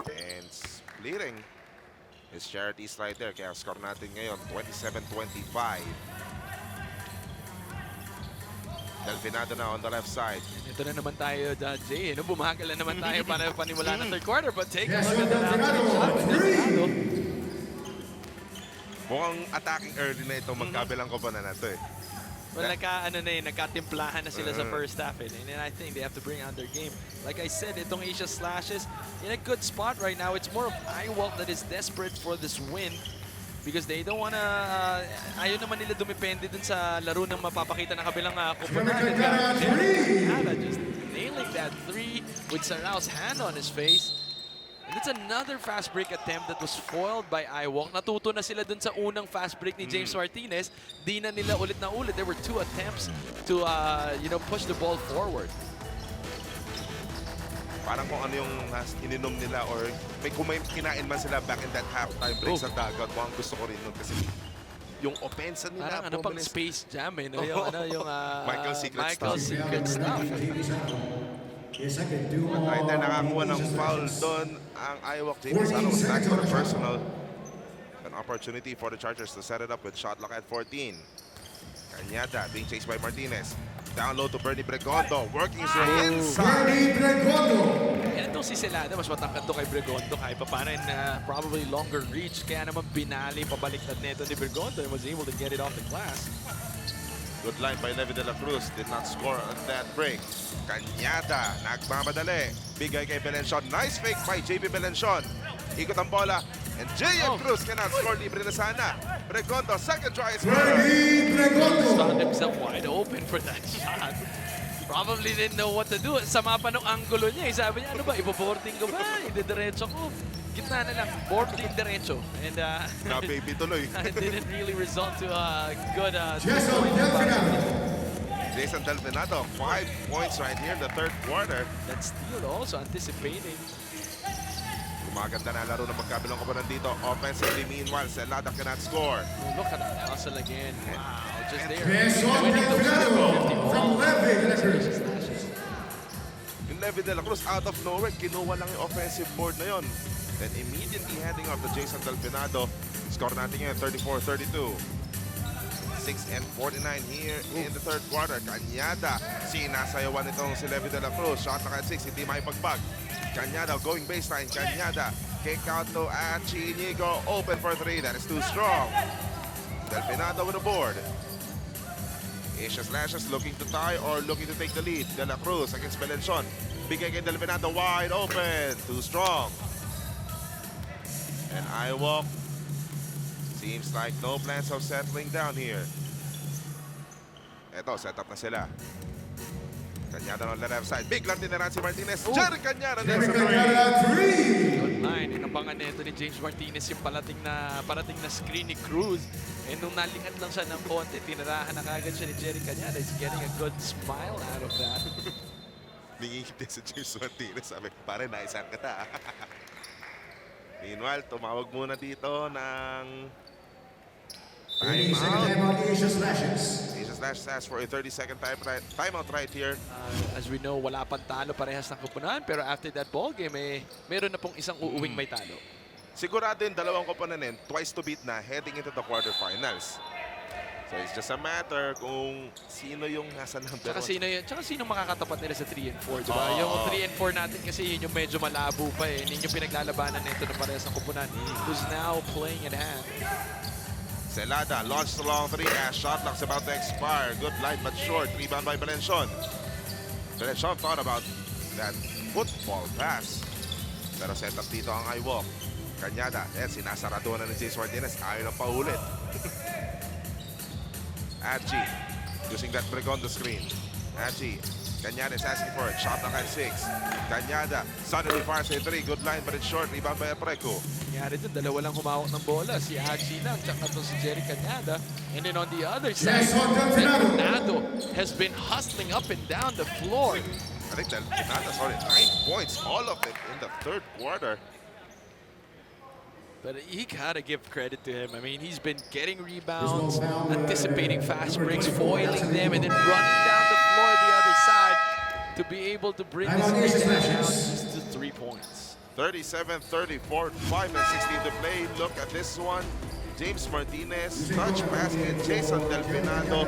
and splitting his charities right there. Kaya score natin ngayon, 27-25. Delfinado na on the left side. Ito na naman tayo, Jay. Bumagal na naman tayo para panimula ng third quarter. But take a look at the last shot. Delfinado. Mukhang attacking early na itong magkabilang koponan na ito eh. Well, nagkatimplahan na sila sa first half. And I think they have to bring out their game. Like I said, itong Asia Slashes in a good spot right now. It's more of iWalk that is desperate for this win. because they don't wanna, ayaw naman nila dumepende dun sa laro ng mapapakita ng kabilang kupunan. Just nailing that three with Sarao's hand on his face. And it's another fast break attempt that was foiled by iWalk. Natuto na sila dun sa unang fast break ni James Martinez. Di na nila ulit na ulit. There were 2 attempts to push the ball forward. Parang kung ano yung ininom nila or may kinain man sila back in that halftime break sa dagat. Mukhang gusto ko rin nun kasi yung offense nila. Parang pang Space Jam eh. No? Yung Michael's Secret Secret stuff. Right there, nakakuha ng foul doon ang iWalk team. Was back for the personal. An opportunity for the Chargers to set it up with shot clock at 14. Cañada being chased by Martinez. Down low to Bernie Bregondo, working his way inside. And itong si Celada, mas matangkad to kay Bregondo kahit pa paano in probably longer reach. Kaya naman binali pabaliktad neto ni Bregondo and was able to get it off the glass. Good line by Levi de la Cruz. Did not score on that break. Cañada, nagmamadali. Bigay kay Belenchon. Nice fake by JB Belenchon. Ikot ang bola. And JM Cruz cannot score. Libre na sana. Bregondo, second try is good. Found himself wide open for that shot. Probably didn't know what to do. Sama pa nung angulo niya. Sabi niya, ano ba, ibo-boarding ko ba? Ide-diretso ko. Gitna na lang, boarding diretso. And Na-baby tuloy. it didn't really result to a good Jason Delfinado, 5 points right here in the third quarter. that steal also anticipating. Gumaganda na laro ng magkabilang kapanan dito. Offensively, meanwhile, Celada cannot score. Oh, look at that hustle again. Wow, just there. Yung Levi de la Cruz out of nowhere, kinuha lang yung offensive board na yon. Then immediately heading off to Jason Delfinado. Score natin ngayon, 34-32. 6:49 here in the third quarter. Cañada, sinasayawan itong si Levi de la Cruz. Shot na kaya 6, hindi maipagbag. Cañada going baseline. Cañada, kick out to Achi Inigo. Open for 3, that is too strong. Delfinado with the board. Asia Slashes looking to tie or looking to take the lead. De la Cruz against Belenchon. Bigay kay Delfinado, wide open. Too strong. And iWalk seems like no plans of settling down here. Eto, set up na sila. Cañada on the left side. Big lang din na si Martinez. Jerry Cañada next to Good line. Inabangan nito ni James Martinez yung parating na screen ni Cruz. And nung nalingan lang siya ng konti, tinarahan na kagad siya ni Jerry Cañada. He's getting a good smile out of that. Ningingiti si James Martinez. Sabi, pare, naisan kita. Meanwhile, tumawag muna dito ng timeout. Asia Slashes asks for a 30-second timeout right here. As we know, wala pang talo parehas ng kupunan. Pero after that ball game, meron na pong isang uuwing may talo. Sigurado yung dalawang koponanen, twice to beat na heading into the quarterfinals. So it's just a matter kung sino yung nasa number 1. Tsaka sino makakatapat nila sa 3 and 4, diba? Yung 3 and 4 natin kasi yun yung medyo malabo pa eh. Hindi yung pinaglalabanan nito ng parehas ng kupunan. Who's now playing at hand. Celada launched a long 3 as shot clock's about to expire. Good line but short. Rebound by Belenchon. Belenchon thought about that football pass. Pero set up dito ang iWalk. Cañada. Ayan, sinasarado na ni James Martinez. Ayaw ng paulit. Achi using that break on the screen. Achi. Cañada is asking for it. Shot clock at 6. Cañada suddenly fires a 3. Good line but it's short. Rebound by Apreco. Nangyari dun, dalawa lang humawak ng bola. Si Haji lang, tsaka to si Jerry Cañada. And then on the other side, Delfinado has been hustling up and down the floor. I think Delfinado scored 9 points, all of it in the third quarter. But you gotta give credit to him. I mean, he's been getting rebounds, anticipating fast breaks, foiling them, and then running down the floor the other side to be able to bring this game down just to 3 points. 37-34, 5 and 16 to play. Look at this one. James Martinez, touch pass, and Jason Delfinado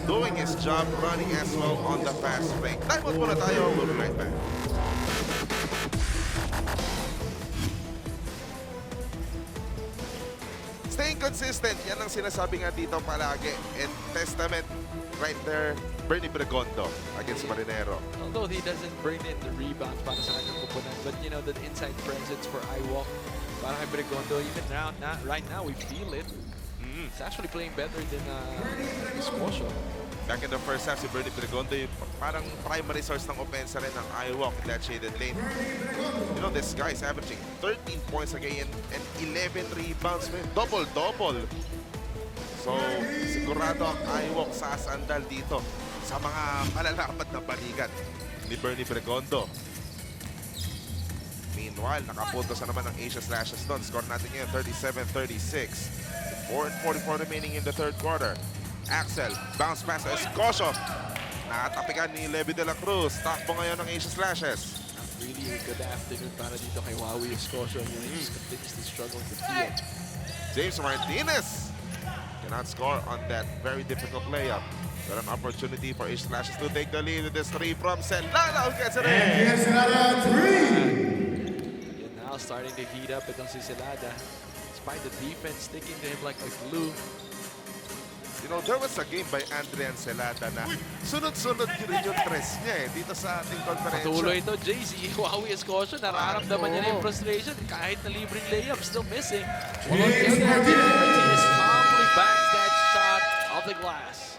doing his job, running as well on the fast break. Time out muna tayo. We'll be right back. Staying consistent, yan ang sinasabi nga dito palagi. And testament right there, Bernie Bregondo against Marinero. Although he doesn't bring in the rebounds para sa kanyang kupunan, but you know, the inside presence for iWalk para kay Bregondo. Even right now, we feel it. He's actually playing better than Escocio. Back in the first half, si Bernie Bregondo yung parang primary source ng offense rin ng iWalk in that shaded lane. You know, this guy is averaging 13 points a game and 11 rebounds. Double-double. So, sigurado ang iWalk sasandal dito sa mga malalapat na balikat ni Bernie Bregondo. Meanwhile, nakapuntos na naman ng Asia Slashes doon. Score natin ngayon, 37-36. 4:44 remaining in the third quarter. Axel, bounce pass to Escocio. Nakatapikan ni Levi de la Cruz. Takbo ngayon ng Asia Slashes. Really a good afternoon para dito kay Wawi Escocio. He just continues to struggle in the field. James Martinez cannot score on that very difficult layup. But an opportunity for Asia Slashes to take the lead with this three from Celada, who gets it in. Yes, another three. And now starting to heat up itong si Celada. Despite the defense sticking to him like a glue. You know, there was a game by Andrian Celada na sunod-sunod rin yung tres niya dito sa ating conference. Patuloy ito, JC. Wawi Escocio, nararamdaman niya na yung frustration. Kahit na libreng layup, still missing. Martinez calmly backs that shot off the glass.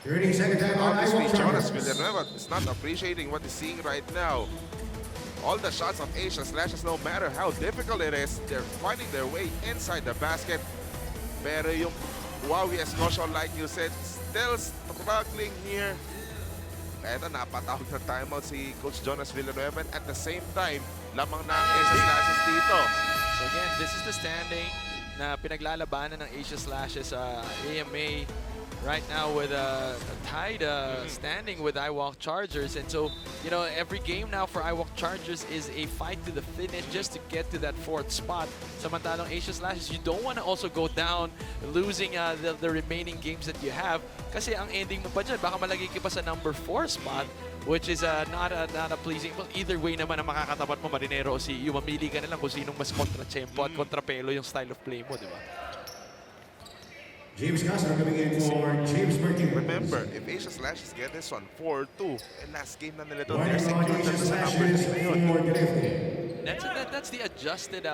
30 seconds time on Obviously, iWalk Jonas Chargers. Villanueva is not appreciating what he's seeing right now. All the shots of Asia Slashes, no matter how difficult it is, they're finding their way inside the basket. Pero yung Wawi Escocio, like you said, still struggling here. Eto, napatawag ng timeout si Coach Jonas Villanueva. At the same time, lamang na ang Asia Slashes dito. So again, this is the standing na pinaglalabanan ng Asia Slashes AMA right now with a tied standing with iWalk Chargers. And so, you know, every game now for iWalk Chargers is a fight to the finish just to get to that fourth spot. Samantalong Asia Slashes, you don't want to also go down losing the remaining games that you have. Kasi ang ending mo pa dyan, baka malagay ka pa sa number 4 spot, which is not a pleasing. Well, either way naman ang makakatapat mo, Marinero o CU. Mamili ka na lang kung sinong mas kontra-tempo at kontrapelo yung style of play mo, di ba? James Castro coming in for James Martinez. Remember, if Asia Slashes get this one 4-2, last game na nila doon, One they're on secured na Asia sa number Slashes 3 ngayon. for Grefte. That's the adjusted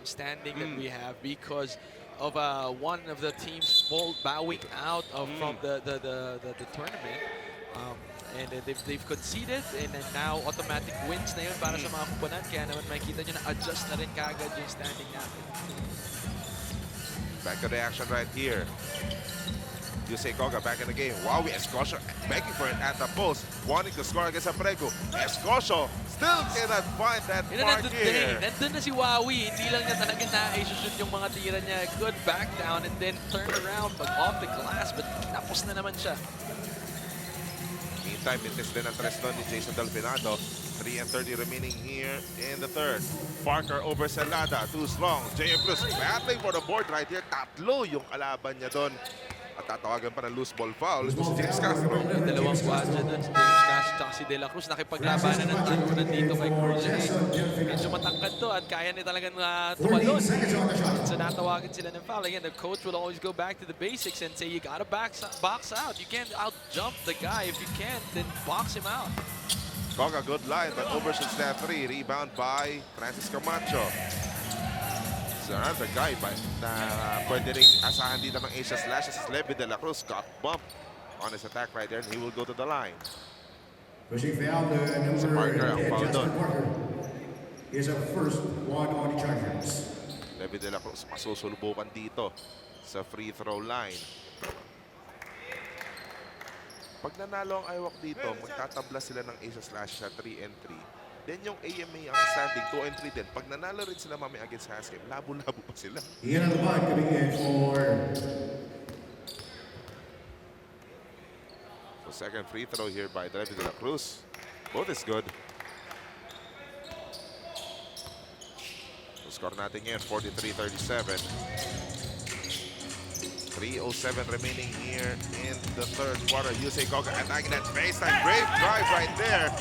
standing that we have because of one of the teams bowing out from the tournament. And they've conceded and then now automatic wins na yun para sa mga kupunan. Kaya naman makikita nyo na adjust na rin kagad yung standing natin. Back to the action right here. Yusei Koga back in the game. Wawi Escocio begging for it at the post. Wanting to score against Abrego. Escocio still cannot find that mark here. Nandun na si Wawi. Hindi lang niya talaga na-shoot yung mga tira niya. Good back down and then turn around pag off the glass. But tapos na naman siya. Meantime, it is din ang tres doon ni Jason Delfinado. 3:30 remaining here in the third. Parker over Celada. Too strong. JM Cruz battling for the board right here. Tatlo yung kalaban niya doon. At tatawagan pa ng loose ball foul. Ito si James Castro. Yung dalawang kwadra doon, si James Castro at si De La Cruz. Nakipaglabanan ng talunan dito kay Cruz. Medyo matangkad to at kaya niya talagang tumalon. So natawagan sila ng foul. Again, the coach will always go back to the basics and say, you gotta box out. You can't out-jump the guy. If you can't, then box him out. Koga, good line, but overshoots that three. Rebound by Francis Camacho. So another guy na pwede rin asahan dito ng Asia Slashes is Levi de la Cruz. Got bumped on his attack right there, and he will go to the line. Pushing foul, number Parker ang 10, foul Justin doon. Parker. Is a first one on the Chargers. Levi de la Cruz masusulubukan dito sa free throw line. Pag nanalo ang iWalk dito, magtatabla sila ng Asia Slash sa 3-3. Then yung AMA ang standing 2-3 din. Pag nanalo rin sila mamaya against Haskem, labo-labo pa sila. Ian Alban coming in for So second free throw here by Levi de la Cruz. Both is good. So score natin ngayon, 43-37. 3:07 remaining here in the third quarter. Yusei Koga attacking that baseline. Great drive right there.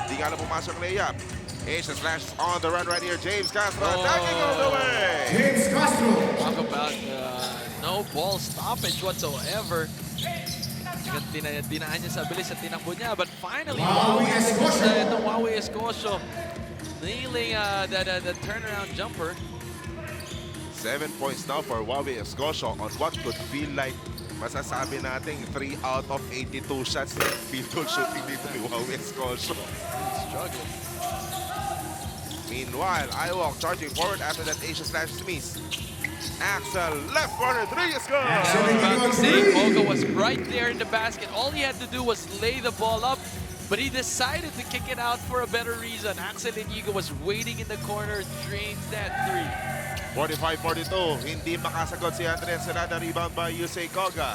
Di nga na pumasok layup. Asia Slash on the run right here. James Castro attacking all the way. James Castro. Talk about no ball stoppage whatsoever. Dinaan niya sa bilis at tinakbo niya. But finally, Wawi Escocio. Itong Wawi Escocio nailing the turnaround jumper. 7 points now for Wawi Escocio on what could feel like masasabi nating 3 out of 82 shots na field goal shooting dito ni Wawi Escocio. Struggling. Meanwhile, iWalk charging forward after that Asia slash miss. Axel, left corner, 3 is good! I was about to say, Moga was right there in the basket. All he had to do was lay the ball up, but he decided to kick it out for a better reason. Axel Inigo was waiting in the corner, drains that 3. 45-42, hindi makasagot si Andres Serrada, rebound by Yusei Koga.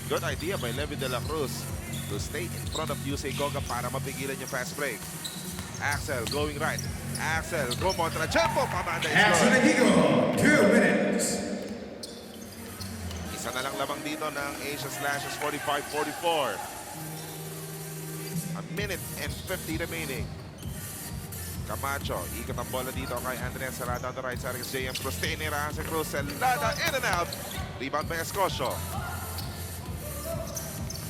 Good idea by Levy de la Cruz to stay in front of Yusei Koga para mapigilan yung fast break. Axel going right. Axel, go contra Jumbo, Pamanda is Axel good. Inigo, 2 minutes. Isa na lang lamang dito ng Asia Slashes, 45-44. A minute and 50 remaining. Camacho, ikot ang bola dito kay Andres Serrada on the right side against JM Cruz. Tinira si Cruz, Celada in and out. Rebound by Escocio.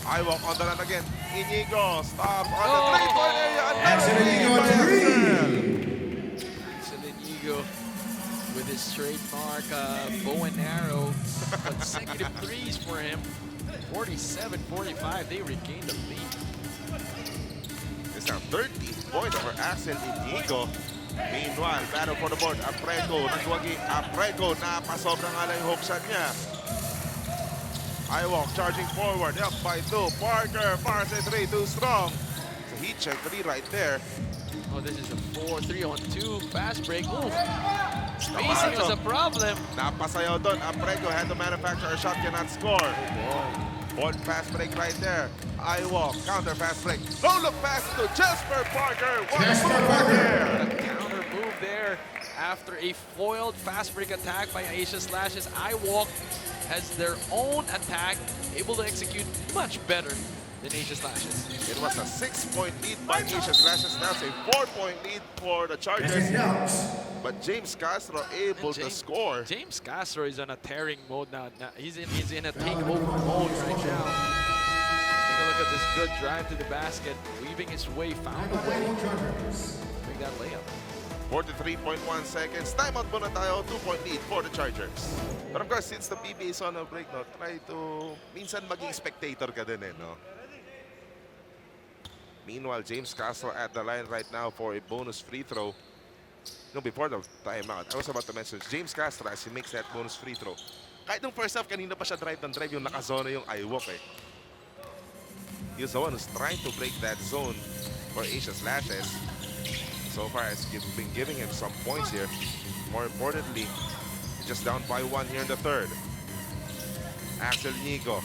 iWalk on the run again. Inigo, stop on the three-point area. Axel Inigo, Another lead. Axel Inigo with his trademark bow and arrow. Consecutive threes for him. 47-45, they regained the lead. It's now 13 points for Axel Inigo. Meanwhile, battle for the board. Aprego, nagwagi. Aprego, napasobra nga lang yung hook shot niya. iWalk charging forward, up by 2. Parker, fires a 3, too strong. So he checked 3 right there. Oh, this is a 4-3-on-2 fast break. Ooh, spacing was a problem. Napasayaw doon. Aprego had to manufacture a shot, cannot score. One fast break right there. iWalk, counter fast break. No look pass to Jasper Parker. One Jasper move Parker. there. A counter move there after a foiled fast break attack by Asia Slashes. iWalk has their own attack, able to execute much better than Asia Slashes. It was a 6-point lead by Asia Slashes. Now it's a 4-point lead for the Chargers. But James Castro able to score. James Castro is on a tearing mode now. He's in a takeover mode right now. Take a look at this good drive to the basket, weaving his way, found a way to make that layup. 43.1 seconds. Timeout muna tayo. 2-point lead for the Chargers. But of course, since the PBA is on a break, no, try to minsan maging spectator ka din, no? Meanwhile, James Castro at the line right now for a bonus free throw. No, before the timeout, I was about to mention James Castro as he makes that bonus free throw. Kahit nung first half, kanina pa siya drive ng drive, yung nakazona yung iWalk, eh. He's the one who's trying to break that zone for Asia Slashes. So far, has been giving him some points here. More importantly, just down by 1 here in the third. Axel Inigo.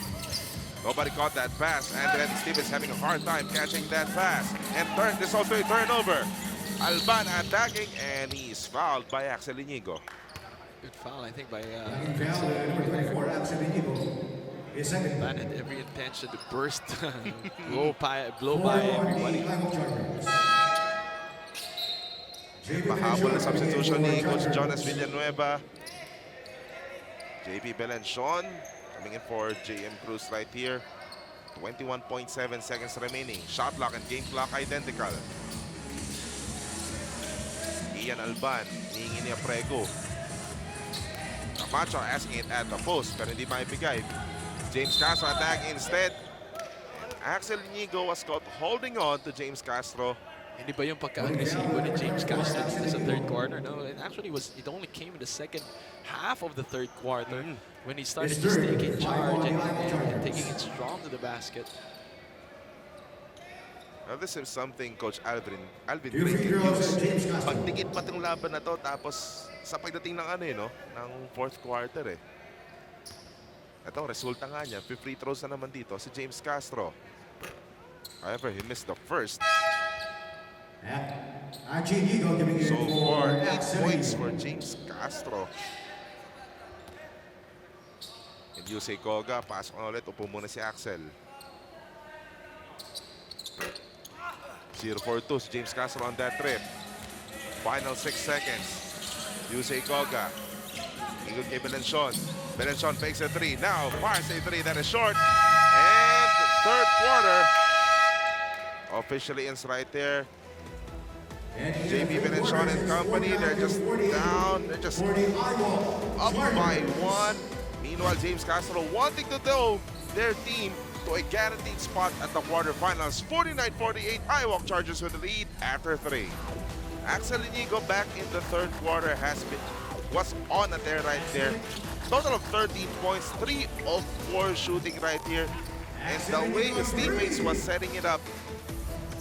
Nobody caught that pass. Andres Stevens having a hard time catching that pass. And this also a turnover. Alban attacking, and he's fouled by Axel Inigo. Good foul, I think, by Number 24, Axel Inigo. His second. Alban had every intention to burst, blow by everybody. Mahabol na substitution ni Coach Jonas Villanueva. JP Belenchon coming in for JM Cruz right here. 21.7 seconds remaining. Shot clock and game clock identical. Ian Alban, hihingi ni Aprego. Camacho asking it at the post pero hindi maibigay. James Castro attack instead. Axel Inigo was caught holding on to James Castro. Hindi ba yung pagka-agresibo ni James Castro dito sa third quarter? No, it actually it only came in the second half of the third quarter when he started just taking charge and taking it strong to the basket. Now this is something Coach Alvin Gray can use. Pagtikit pa itong laban na to tapos sa pagdating ng ng fourth quarter eh. Ito, resulta nga niya. Free throws na naman dito si James Castro. However, he missed the first. So far, 8 points for James Castro. And Yusei Koga, pasok na ulit. Upo muna si Axel. 0-4-2 si James Castro on that trip. Final 6 seconds. Yusei Koga. Ingot kay Belenchon. Belenchon fakes a 3. Now, fires a 3 that is short. And third quarter officially ends right there. JB Venecian and company, they're just down. They're just up by 1. Meanwhile, James Castro wanting to throw their team to a guaranteed spot at the quarterfinals. 49-48, iWalk Chargers with the lead after 3. Axel Inigo back in the third quarter was on a tear right there. Total of 13 points, 3 of 4 shooting right here. And the way his teammates was setting it up,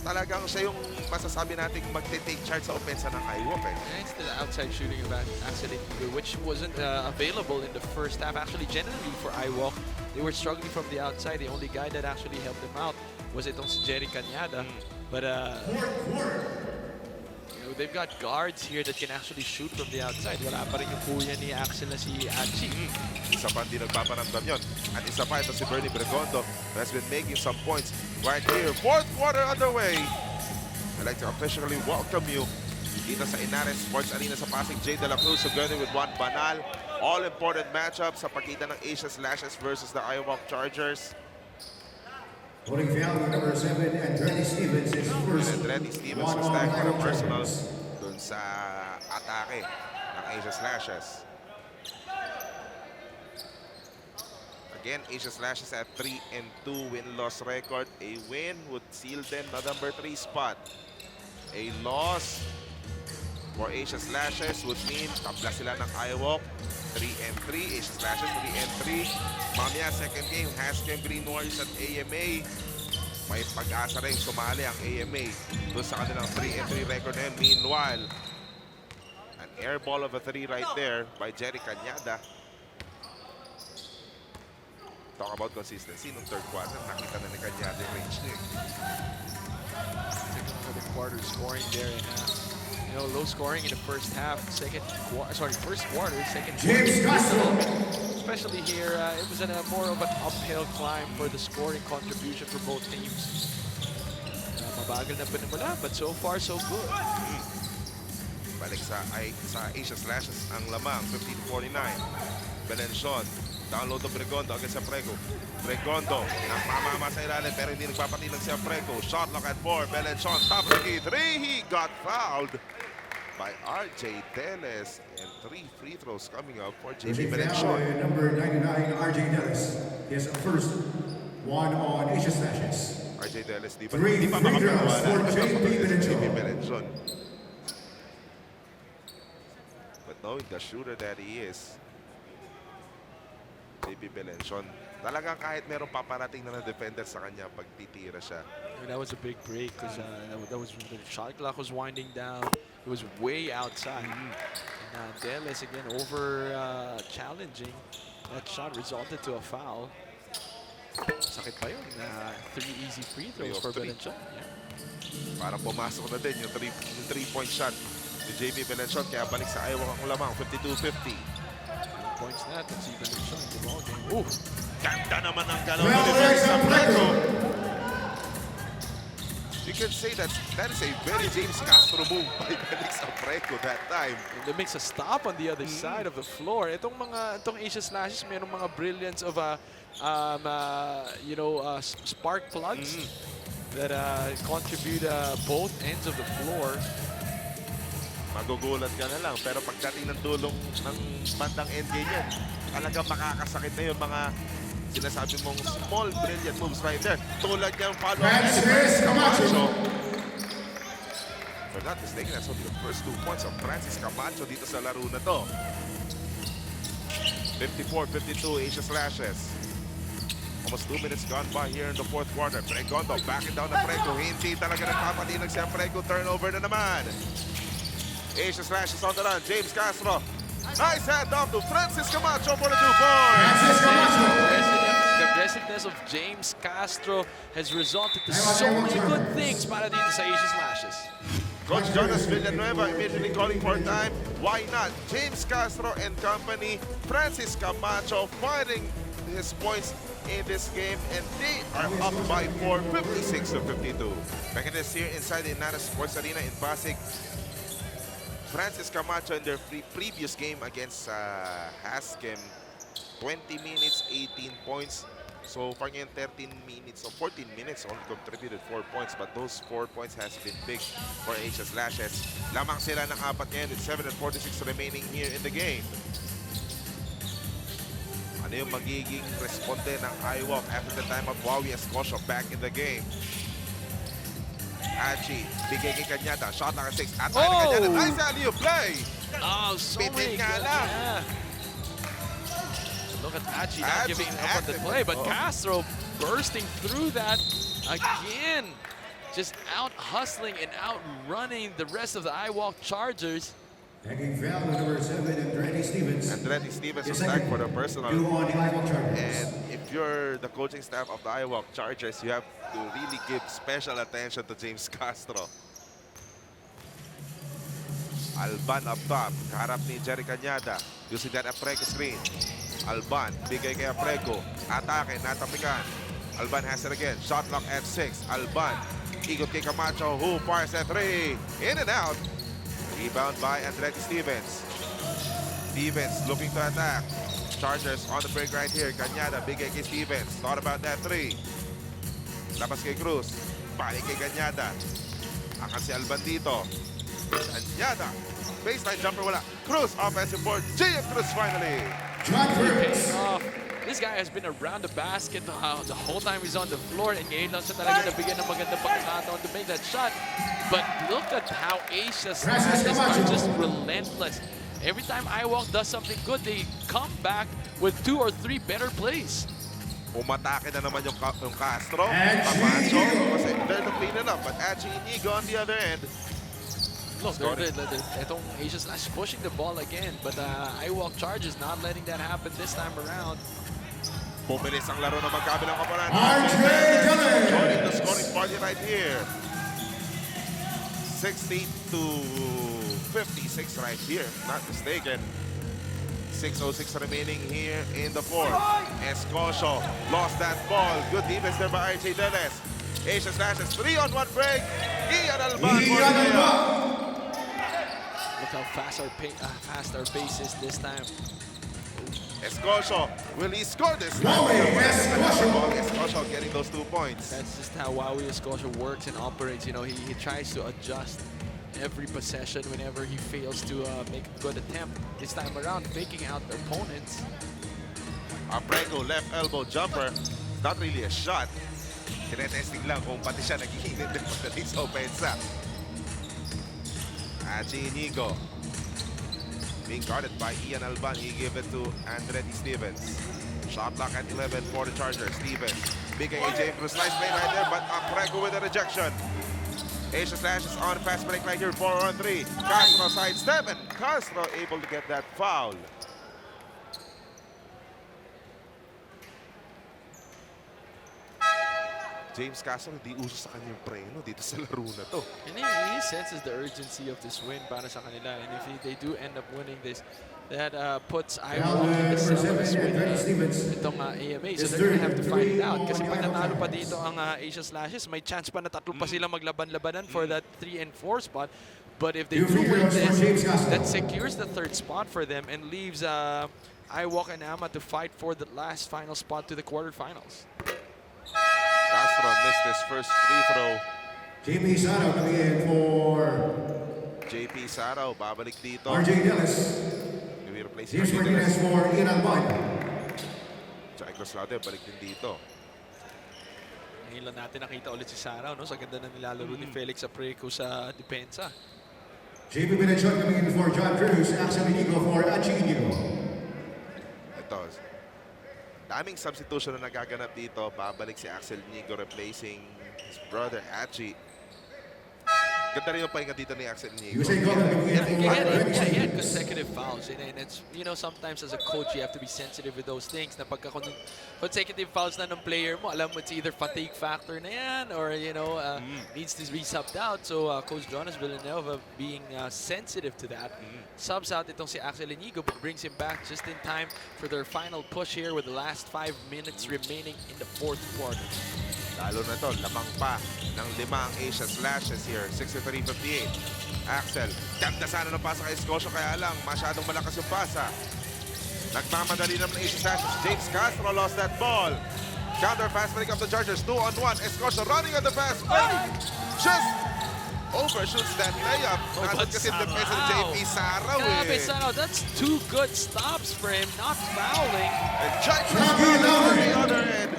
talagang siya yung masasabi nating magte-take charge sa opensa ng iWalk. And it's the outside shooting of Axel Inigo, which wasn't available in the first half. Actually, generally for iWalk, they were struggling from the outside. The only guy that actually helped them out was itong si Jerry Cañada. But you know, they've got guards here that can actually shoot from the outside. Wala pa rin yung kuya ni Axel na si Achi. Isa pa hindi nagpaparamdam yun. At isa pa ito si Bernie Bregondo who has been making some points right here. Fourth quarter underway. I'd like to officially welcome you dito sa Ynares Sports Arena sa Pasig. Jay De La Cruz together with Juan Banal. All-important matchup sa pagitan ng Asia Slashes versus the iWalk Chargers. Voting foul number 7, Andretti Stevens is first. Andretti Stevens was tagged for a personal dun sa atake ng Asia Slashes. Again, Asia Slashes at 3-2 win-loss record. A win would seal them the number 3 spot. A loss for Asia Slashes would mean tabla sila ng iWalk. 3-3, Asia Slashes 3-3. Mamaya, second game, Haskem Green Warriors at AMA. May pag-asa rin sumali ang AMA doon sa kanilang 3-3 record na yun. Meanwhile, an air ball of a 3 right there by Jerry Cañada. Talk about consistency nung third quarter. Nakita na ni Cañada yung range niya. Take a look at the quarter scoring there. And, you know, low scoring in the first half, first quarter, second quarter. Especially here, it was more of an uphill climb for the scoring contribution for both teams. Mabagal na pinimula, but so far so good. Balik sa Asia Slashes ang lamang, 15-49. Belenson, download to Bregondo against sa Prego. Bregondo, namamama sa ilalim pero hindi nagpapatilang siya Prego. Shot lock at 4, Belenson, top of the key, 3, he got fouled by RJ Teles, and 3 free throws coming up for JB Belenson. Number 99, RJ Dennis. His first one on Asia Slashes. RJ Teles, di 3 free throws for JB Belenson. But knowing the shooter that he is, JB Belenson, talagang kahit meron paparating na defender sa kanya pag titira siya. That was a big break because that was the shot clock was winding down. It was way outside. And Deles again over challenging. That shot resulted to a foul. Sakit pa yun. 3 easy free throws for Belenson. Yeah. Para pumasok na din yung 3-point shot ni JB Belenson. Kaya balik sa iWalk ang lamang, 52-50. Points na to si Belenson in the ball game. Ooh! Ganda naman ang galaw ni defense sa Prego. You can say that is a very James Castro move by Felix Apreco that time. And it makes a stop on the other side of the floor. Itong Asia Slashes, mayroong mga brilliance of spark plugs that contribute both ends of the floor. Magugulat ka na lang, pero pagdating ng tulong ng bandang endgame yan, talagang makakasakit na yung mga sinasabi mong small brilliant moves right there. Tulad niyang follow-up Francis Camacho. If I'm not mistaken, that's only the first 2 points of Francis Camacho dito sa laro na to. 54-52 Asia Slashes. Almost 2 minutes gone by here in the fourth quarter. Bregondo, backing down na Prego. Hindi talaga nagpapatinag siya Prego. Turnover na naman. Asia Slashes on the run. James Castro. Nice handoff to Francis Camacho for the 2 points. Francis Camacho. The aggressiveness of James Castro has resulted to so many good things para dito sa Asia Slashes. Coach Jonas Villanueva immediately calling for time. Why not? James Castro and company. Francis Camacho finding his points in this game, and they are up by 4, 56-52. Back in this here inside the Ynares Sports Arena in Pasig. Francis Camacho in their previous game against Haskem, 20 minutes, 18 points. So far ngayon, 13 minutes or 14 minutes only contributed 4 points, but those 4 points has been big for HS Lashes. Lamang sila ng 4 ngayon with 7:46 remaining here in the game. Ano yung magiging responde ng iWalk after the time of Wawi Escocio back in the game? Achi, bigay kay Cañada, shot ang 6, at Cañada, nice alley-oop play! Oh, so Bitin many nga good. lang. Yeah. Look at Achi not giving up on the play, but Castro bursting through that again. Just out hustling and outrunning the rest of the iWalk Chargers. Taking foul on number 7, Ynares Stevens. Ynares Stevens was tagged for the personal. Two on the iWalk Chargers. And if you're the coaching staff of the iWalk Chargers, you have to really give special attention to James Castro. Alban up top, harap ni Jerry Cañada, using that Aprego screen. Alban, bigay kay Aprego, atake, natapikan. Alban has it again, shot clock at 6. Alban, ikot kay Camacho, who fires at 3. In and out. Rebound by Ynares Stevens. Stevens looking to attack. Chargers on the break right here. Cañada, bigay kay Stevens. Thought about that 3. Labas kay Cruz. Balik kay Cañada. Angat si Alban dito. Cañada. Baseline jumper wala. Cruz, offensive board. JF Cruz finally. Paying off. This guy has been around the basket the whole time he's on the floor, and ngayon lang siya talaga nabigyan ng magandang pagkakataon to make that shot. But look at how Asia's Lashes are just relentless. Every time iWalk does something good, they come back with 2 or 3 better plays. Umatake na naman yung Castro. Camacho was there to clean it up. But Achi Inigo on the other end. Look, itong Asia's Lash pushing the ball again, but iWalk Chargers not letting that happen this time around. Bumilis ang laro ng magkabilang kaparaan. Dillon! Joining the scoring party right here. 60 to 56 right here, not mistaken. 6:06 remaining here in the fourth. Escocio lost that ball. Good defense there by RJ Dennis. Asia's Lashes 3-on-1 break. Ian Alban for the Look how fast our pace is this time. Escocio, will he score this time? Escocio getting those 2 points. That's just how Wawi Escocia works and operates. You know, he tries to adjust every possession whenever he fails to make a good attempt. This time around, faking out the opponents. Aprego, left elbow jumper. It's not really a shot. Tinetesting lang kung pati siya naghihinit din pagdating sa opensa. Achi Inigo. Being guarded by Ian Alban. He gave it to Ynares Stevens. Shot clock at 11 for the Chargers. Stevens. Big AJ Cruz. Nice play right there, but Aprego with a rejection. Asia's Lashes on fast break right here. 4-on-3. Castro sidestep, and Castro able to get that foul. James Castro, hindi uso sa kanyang preno dito sa laro na to. And he senses the urgency of this win para sa kanila. And if they do end up winning this, that puts iWalk in the series with itong AMA. So they're gonna have to find it out. Kasi pag nanalo pa dito ang Asia's Lashes, may chance pa na tatlo pa sila maglaban-labanan for that 3 and 4 spot. But if they do win this, that secures the 3rd spot for them and leaves iWalk and AMA to fight for the last final spot to the quarterfinals. Castro missed his first free throw. JP Saro coming in for JP Saro, babalik dito. RJ Dillis. Maybe replace James Martinez for Ian Alban. Tsaka Cruz Laude, balik din dito. Ngayon lang natin nakita ulit si Sara, no? Sa ganda na nilalaro ni Felix Apreco sa depensa. JP Benachon coming in for John Cruz. Axel Inigo for Achi Inigo. Ito, daming substitution na nagaganap dito. Babalik si Axel Inigo replacing his brother Achi. Ganda rin yung pahinga dito ni Axel Inigo. He had consecutive fouls. And it's, you know, sometimes as a coach, you have to be sensitive with those things. Na pagka consecutive fouls na ng player mo, alam mo it's either fatigue factor na yan or, you know, needs to be subbed out. So Coach Jonas Villanova being sensitive to that. Subs out itong si Axel Inigo, but brings him back just in time for their final push here with the last 5 minutes remaining in the 4th quarter. Lalo na to, lamang pa ng 5 ang Asia's Lashes here. 63-58. Axel, ganda sana ng pasa kay Escocio, kaya lang masyadong malakas yung pasa. Nagmamadali naman ng Asia's Lashes. James Castro lost that ball. Counter pass break of the Chargers. 2-on-1. Escocia running on the pass. Just overshoots that layup. Nandun kasi yung defense ng JP Sarao Grabe, eh. Sarao, that's 2 good stops for him, not fouling. And Chargers on the other end.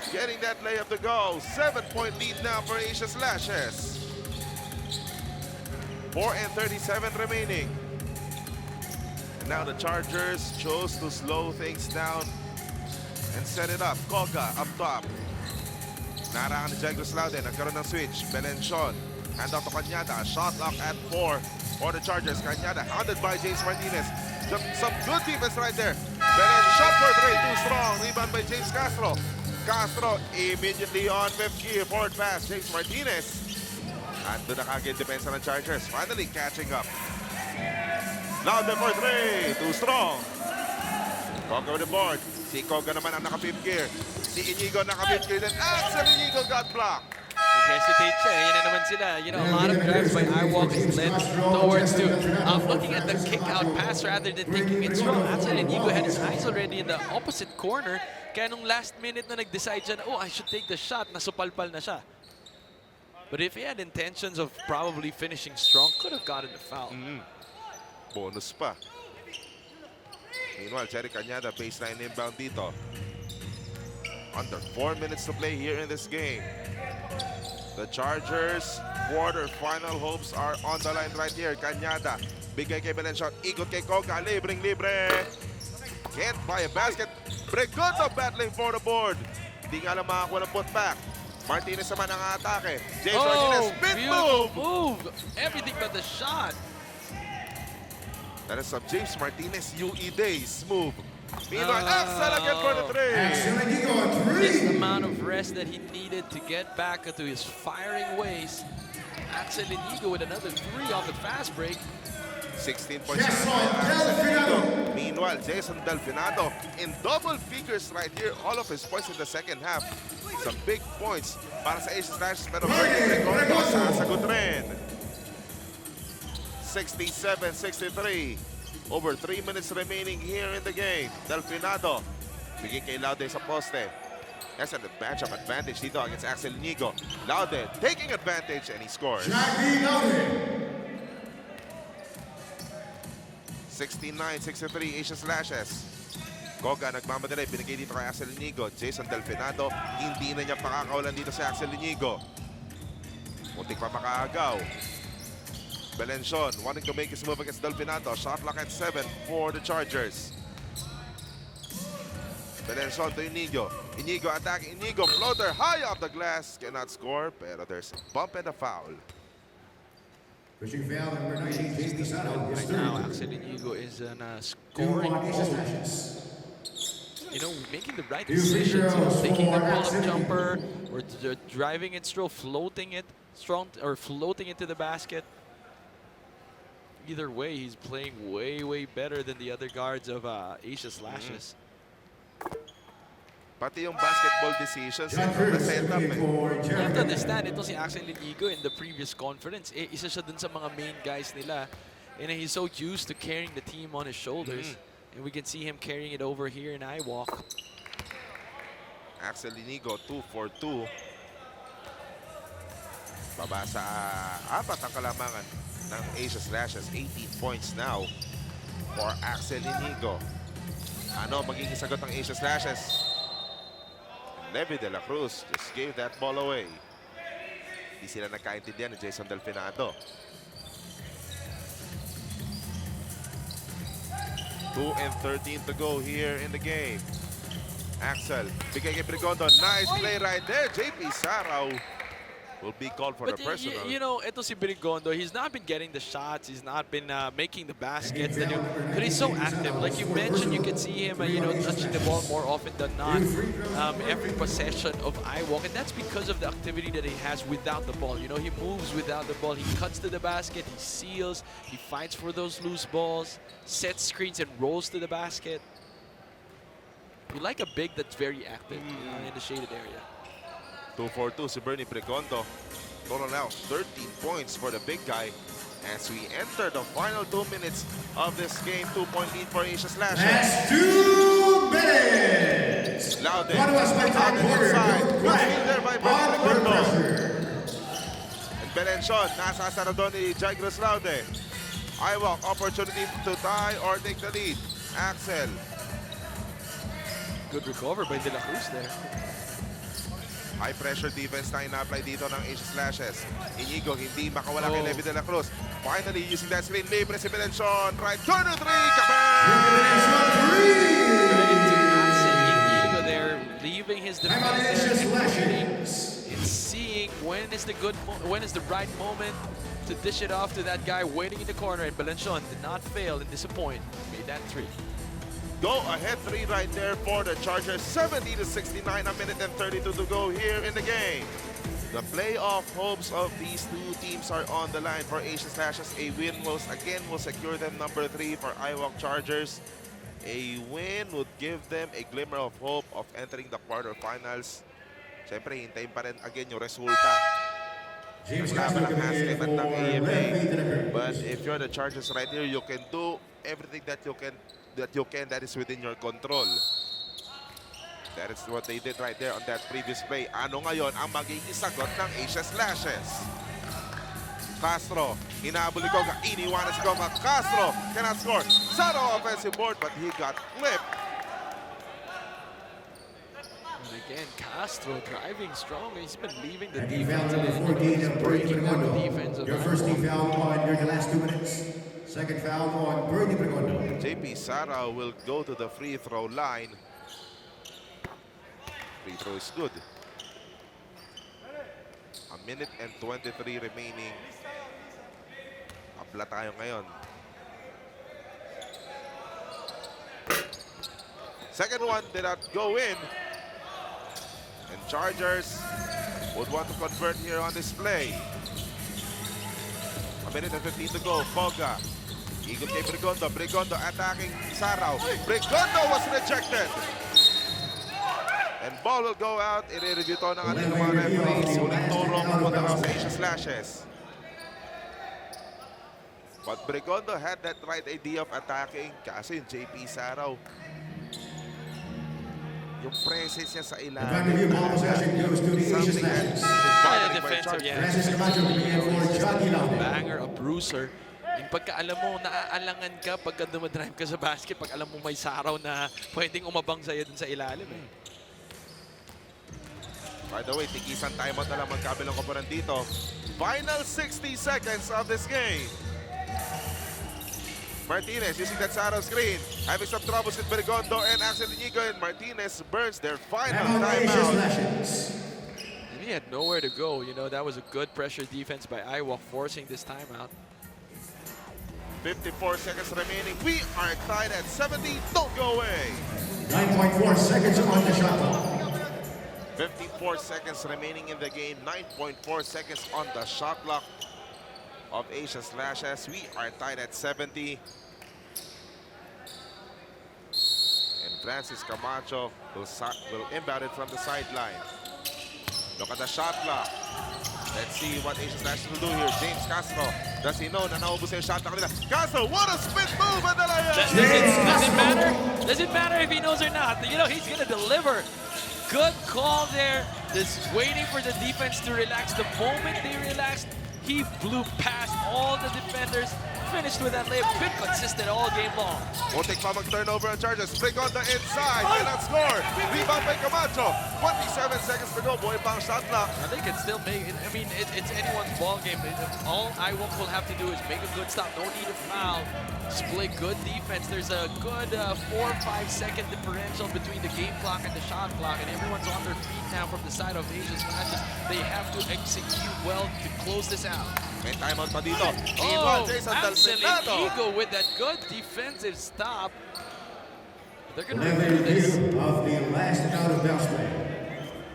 Getting that layup to go. 7-point lead now for Asia Slashes. 4:37 remaining. And now the Chargers chose to slow things down and set it up. Koga up top. Narangan ni Jagos Laude. Nagkaroon ng switch. Belencion. Hand off to Cañada. Shot lock at 4 for the Chargers. Cañada handed by James Martinez. Some good defense right there. Belencion for 3. Too strong. Rebound by James Castro. Castro immediately on fifth gear. Forward pass. James Martinez. And doon na kagad depensa ng Chargers. Finally catching up. Laude for 3. Too strong. Koga with the board. Si Koga naman ang naka-fifth gear. Si Inigo naka-fifth gear. Then Axel Inigo got blocked. Hesitate siya. Yan na naman sila. You know, a lot of drives by iWalk is led towards to looking at the kick-out pass rather than taking it strong. Axel Inigo had his eyes already in the opposite corner. Kaya nung last minute na nag-decide siya na, oh, I should take the shot, nasupalpal na siya. But if he had intentions of probably finishing strong, could have gotten the foul. Bonus pa. Meanwhile, Jerry Cañada, baseline inbound dito. Under 4 minutes to play here in this game. The Chargers' quarter-final hopes are on the line right here. Cañada, bigay kay Belencion, ikot kay Koga, libreng-libre. Can't buy a basket. Bregoto battling for the board. Hindi nga lang makakuha ng putback. Martinez naman ang atake. James Martinez, spin move! Everything but the shot. That is some James Martinez UE days move. Meanwhile, Axel again for the 3. Just the amount of rest that he needed to get back into his firing ways. Axel Inigo with another 3 on the fast break. 16 points. Axel Inigo. Meanwhile, Jason Delfinado in double figures right here. All of his points in the second half. Some big points para sa Asia Slashes. Pero Gregorio sasagot rin. 67-63. Over 3 minutes remaining here in the game. Delfinado. Bigay kay Laude sa poste. That's a matchup advantage dito against Axel Inigo. Laude taking advantage and he scores. 69-63 Asia Slashes. Koga nagmamadali. Binigay dito kay Axel Inigo. Jason Delfinado. Hindi na niya pakakawalan dito si Axel Inigo. Muntik pa makaagaw. Belencion wanting to make his move against Delfinado. Shot clock at 7 for the Chargers. Belencion to Inigo. Inigo attacking. Inigo floater high off the glass. Cannot score, pero there's a bump and a foul. Pushing foul number 19, JP Sarao. Right now, Axel Inigo is in a scoring mode. You know, making the right decisions. You know, taking the pull-up jumper or driving it strong, floating it strong, or floating it to the basket. Either way, he's playing way, way better than the other guards of Asia Slashes. Pati yung basketball decisions, na-setup eh. You have to understand, ito si Axel Inigo in the previous conference, isa siya dun sa mga main guys nila. And he's so used to carrying the team on his shoulders. And we can see him carrying it over here in iWalk. Axel Inigo, 2 for 2. Baba sa 4 ang kalamangan ng Asia Slashes. 18 points now for Axel Inigo. Ano magiging sagot ng Asia Slashes? Levi de la Cruz just gave that ball away. Hindi sila nagkaintindihan ni Jason Delfinado. 2:13 to go here in the game. Axel, bigay kay Brigondo. Nice play right there. JP Sarao will be called for a personal. You know, ito si Brigondo, he's not been getting the shots, he's not been making the baskets, but he's so active. Like you mentioned, you can see him, you know, touching the ball more often than not every possession of iWalk, and that's because of the activity that he has without the ball. You know, he moves without the ball, he cuts to the basket, he seals, he fights for those loose balls, sets screens and rolls to the basket. You like a big that's very active, you know, in the shaded area. 2 for 2 si Bernie Brigondo. Total now 13 points for the big guy as we enter the final 2 minutes of this game. 2-point lead for Asia Slashes. That's 2 minutes. Laude. One was by On the quarter. inside. Good Right. steal there by On Bernie under Gordo. pressure. And Belenchon, nasasara doon ni Jaigros Laude. iWalk, opportunity to tie or take the lead. Axel. Good recover by De La Cruz there. High pressure defense na ina-apply dito ng Asia Slashes. Inigo hindi makawala kay Levi De La Cruz. Finally using that screen, libre si Belenchon. Right corner 3, Credit to Axel Inigo there, leaving his defense and seeing when is the right moment to dish it off to that guy waiting in the corner. And Belenchon did not fail and disappoint. Made that 3. Go ahead 3 right there for the Chargers. 70-69, a minute and 32 to go here in the game. The playoff hopes of these two teams are on the line for Asia Slashes. A win will secure them number 3 for iWalk Chargers. A win would give them a glimmer of hope of entering the quarterfinals. Siyempre, hintayin pa rin again yung resulta. Laban ng Haslet at ng AMA. But if you're the Chargers right here, you can do everything that you can that is within your control. That is what they did right there on that previous play. Ano ngayon ang magiging sagot ng Asia Slashes? Castro, hinahabol ni Goga, iniwanan si Goga. Castro cannot score. Saro offensive board, but he got flipped. And again, Castro driving strong. He's been leaving the And he defense fouled and number 14 he's of Brady breaking on the Pregondo. defense. Your first team foul on during the last 2 minutes. Second foul on Brady Pregondo. JP Sara will go to the free throw line. Free throw is good. A minute and 23 remaining. Abla tayo ngayon. Second one did not go in. And Chargers would want to convert here on this play. A minute and 15 to go. Boga. Eagle kay Pregondo. Pregondo attacking Sarao. Pregondo was rejected. And ball will go out. I-review to ng ating mga referees. Ulit turo pupunta sa Asia Slashes. But Pregondo had that right idea of attacking. Kasi yung JP Sarao, yung presence niya sa ilalim. Review ball possession goes to the Asia Something Slashes. Defensive, yeah. Francis Camacho coming in for Johnny Laude. Banger, a bruiser. Yung pagka alam mo, naaalangan ka pagka dumadrive ka sa basket, pag alam mo may saraw na pwedeng umabang sa'yo dun sa ilalim. By the way, tigisan timeout na lang magkabilang koponan dito. Final 60 seconds of this game. Martinez using that Sarao screen. Having some troubles with Pregondo and Axel Inigo, and Martinez burns their final Asia timeout. Slashes. He had nowhere to go. You know, that was a good pressure defense by iWalk forcing this timeout. 54 seconds remaining. We are tied at 70. Don't go away. 9.4 seconds on the shot clock. 54 seconds remaining in the game. 9.4 seconds on the shot clock of Asia Slashes. We are tied at 70. And Francis Camacho will inbound it from the sideline. Look at the shot clock. Let's see what Asia Slashes will do here. James Castro, does he know na naubos yung shot clock nila? Castro, what a spin move! And the layup! Does it matter? Does it matter if he knows or not? You know, he's going to deliver. Good call there. Just waiting for the defense to relax. The moment they relaxed, he blew past all the defenders. Finished with that layup. Been consistent all game long. Muntik pa mag-turnover ang Chargers. Spring on the inside. Cannot score. Rebound by Camacho. 27 seconds to go. Boy, pang shot clock. I think it's still make. I mean, it's anyone's ball game. All iWalk will have to do is make a good stop. No need to foul. Just play good defense. There's a good 4 or 5 second differential between the game clock and the shot clock, and everyone's on their feet now from the side of Asia's matches. They have to execute well to close this out. May timeout pa dito. Oh, Jason Axel Dalcinado. Inigo with that good defensive stop. They're going to Level review this. of the last out of bounds play.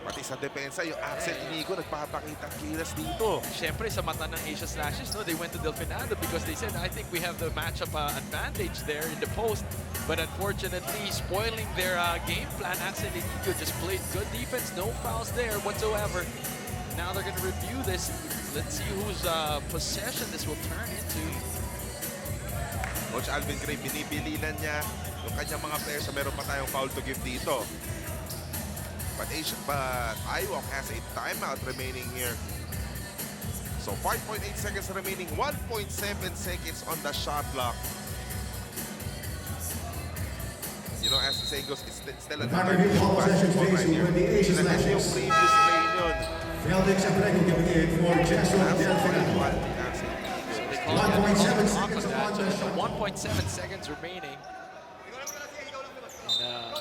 Pati sa depensa, yung Axel Inigo nagpapakita kilos dito. Siyempre, sa mata ng Asia Slashes, no, they went to Delfinado because they said, I think we have the matchup advantage there in the post. But unfortunately, spoiling their game plan, Axel Inigo just played good defense, no fouls there whatsoever. Now they're going to review this. Let's see whose possession this will turn into. Coach Alvin Gray, binibilinan niya yung kanyang mga players na meron pa tayong foul to give dito. But iWalk has a timeout remaining here. So 5.8 seconds remaining, 1.7 seconds on the shot clock. You know, as the saying goes, it's still a Ball possession facing with the Asian Yung Slashes. previous play yun. Felix Abrego giving in for Jason Del Fernando. 1.7 seconds on the shot. 1.7 seconds remaining. And,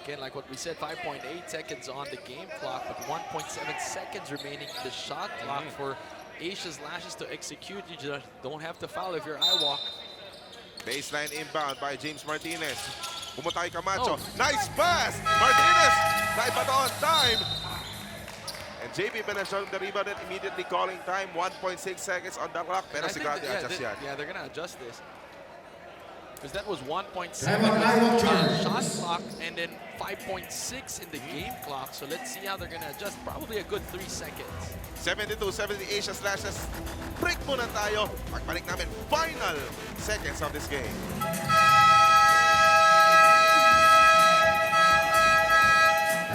again, like what we said, 5.8 seconds on the game clock, but 1.7 seconds remaining in the shot clock for Asia's Lashes to execute. You just don't have to foul if you're iWalk. Baseline inbound by James Martinez. Pumunta kay Camacho. Nice pass! Martinez! Naibato on time! And JP Benazon, the rebound, and immediately calling time. 1.6 seconds on the clock. Pero I think sigurado that- adjust yan. Yeah, they're going to adjust this. Because that was 1.7 Time on iWalk Chargers. shot clock and then 5.6 in the game clock. So let's see how they're going to adjust. Probably a good 3 seconds. 72-70 Asia Slashes. Break muna tayo. Pagbalik namin, final seconds of this game.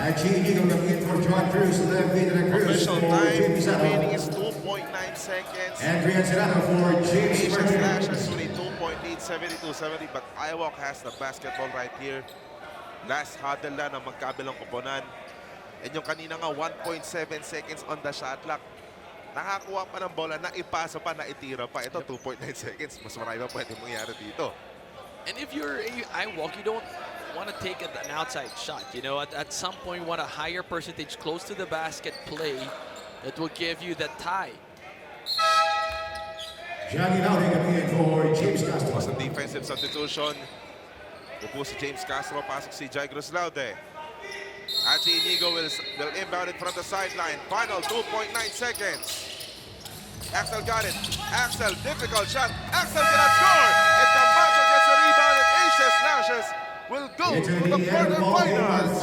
Inigo coming in for John Cruz, left in the Cruz Official for time JP remaining Serrano. is 2.9 seconds. Adrian Serrano for James Asia Martinez. Slashes only 2.8, 72-70, but iWalk has the basketball right here. Last huddle na ng magkabilang koponan. And yung kanina nga, 1.7 seconds on the shot clock. Nakakuha pa ng bola, naipasa pa, naitira pa. Ito, 2.9 seconds. Mas marami pa pwede mangyari dito. And if you're iWalk, you don't want to take an outside shot. You know, at some point, you want a higher percentage close to the basket play that will give you that tie. Johnny Laude coming in for James Castro. Was a defensive substitution. Upo si James Castro, pasok si Jai Cruz Laude. Achi Inigo will inbound it from the sideline. Final 2.9 seconds. Axel got it. Axel, difficult shot. Axel cannot score. And Camacho gets a rebound and Asia Slashes will go to the quarterfinals.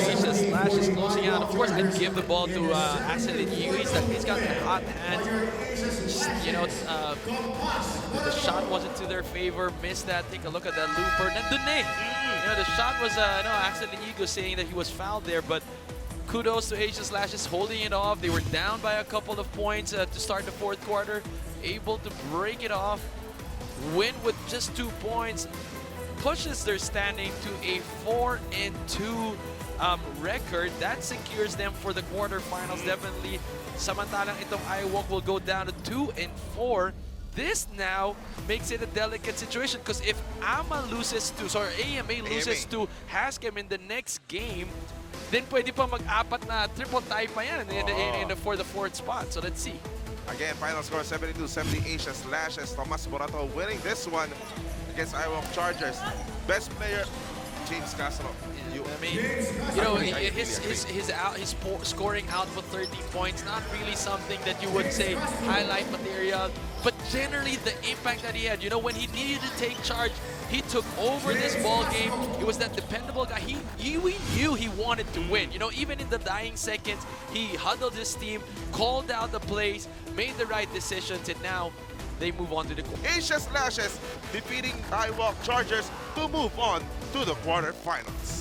Asia Slashes closing out. Of course, I'd give the ball to Axel Inigo. He's got the hot hand. You know, the shot wasn't to their favor. Missed that. Take a look at that looper. Nandun eh. You know, the shot was, no, Axel Inigo saying that he was fouled there, but kudos to Asia Slashes holding it off. They were down by a couple of points to start the fourth quarter. Able to break it off. Win with just 2 points. Pushes their standing to a 4-2 record. That secures them for the quarterfinals. Definitely, samantalang itong iWalk will go down to 2-4. This now makes it a delicate situation because if AMA loses to, AMA loses to Haskem in the next game, then pwede pa mag-apat na triple tie pa yan for the fourth spot. So let's see. Again, final score 72-70 Asia Slashes. Tomas Morato winning this one against iWalk Chargers. Best player, James Castro. I mean, you know, his scoring output 13 points, not really something that you would say highlight material, but generally the impact that he had. You know, when he needed to take charge, he took over this ball game. He was that dependable guy. We knew he wanted to win. You know, even in the dying seconds, he huddled his team, called out the plays, made the right decisions, and now they move on to the Asia Slashes defeating iWalk Chargers to move on to the quarterfinals.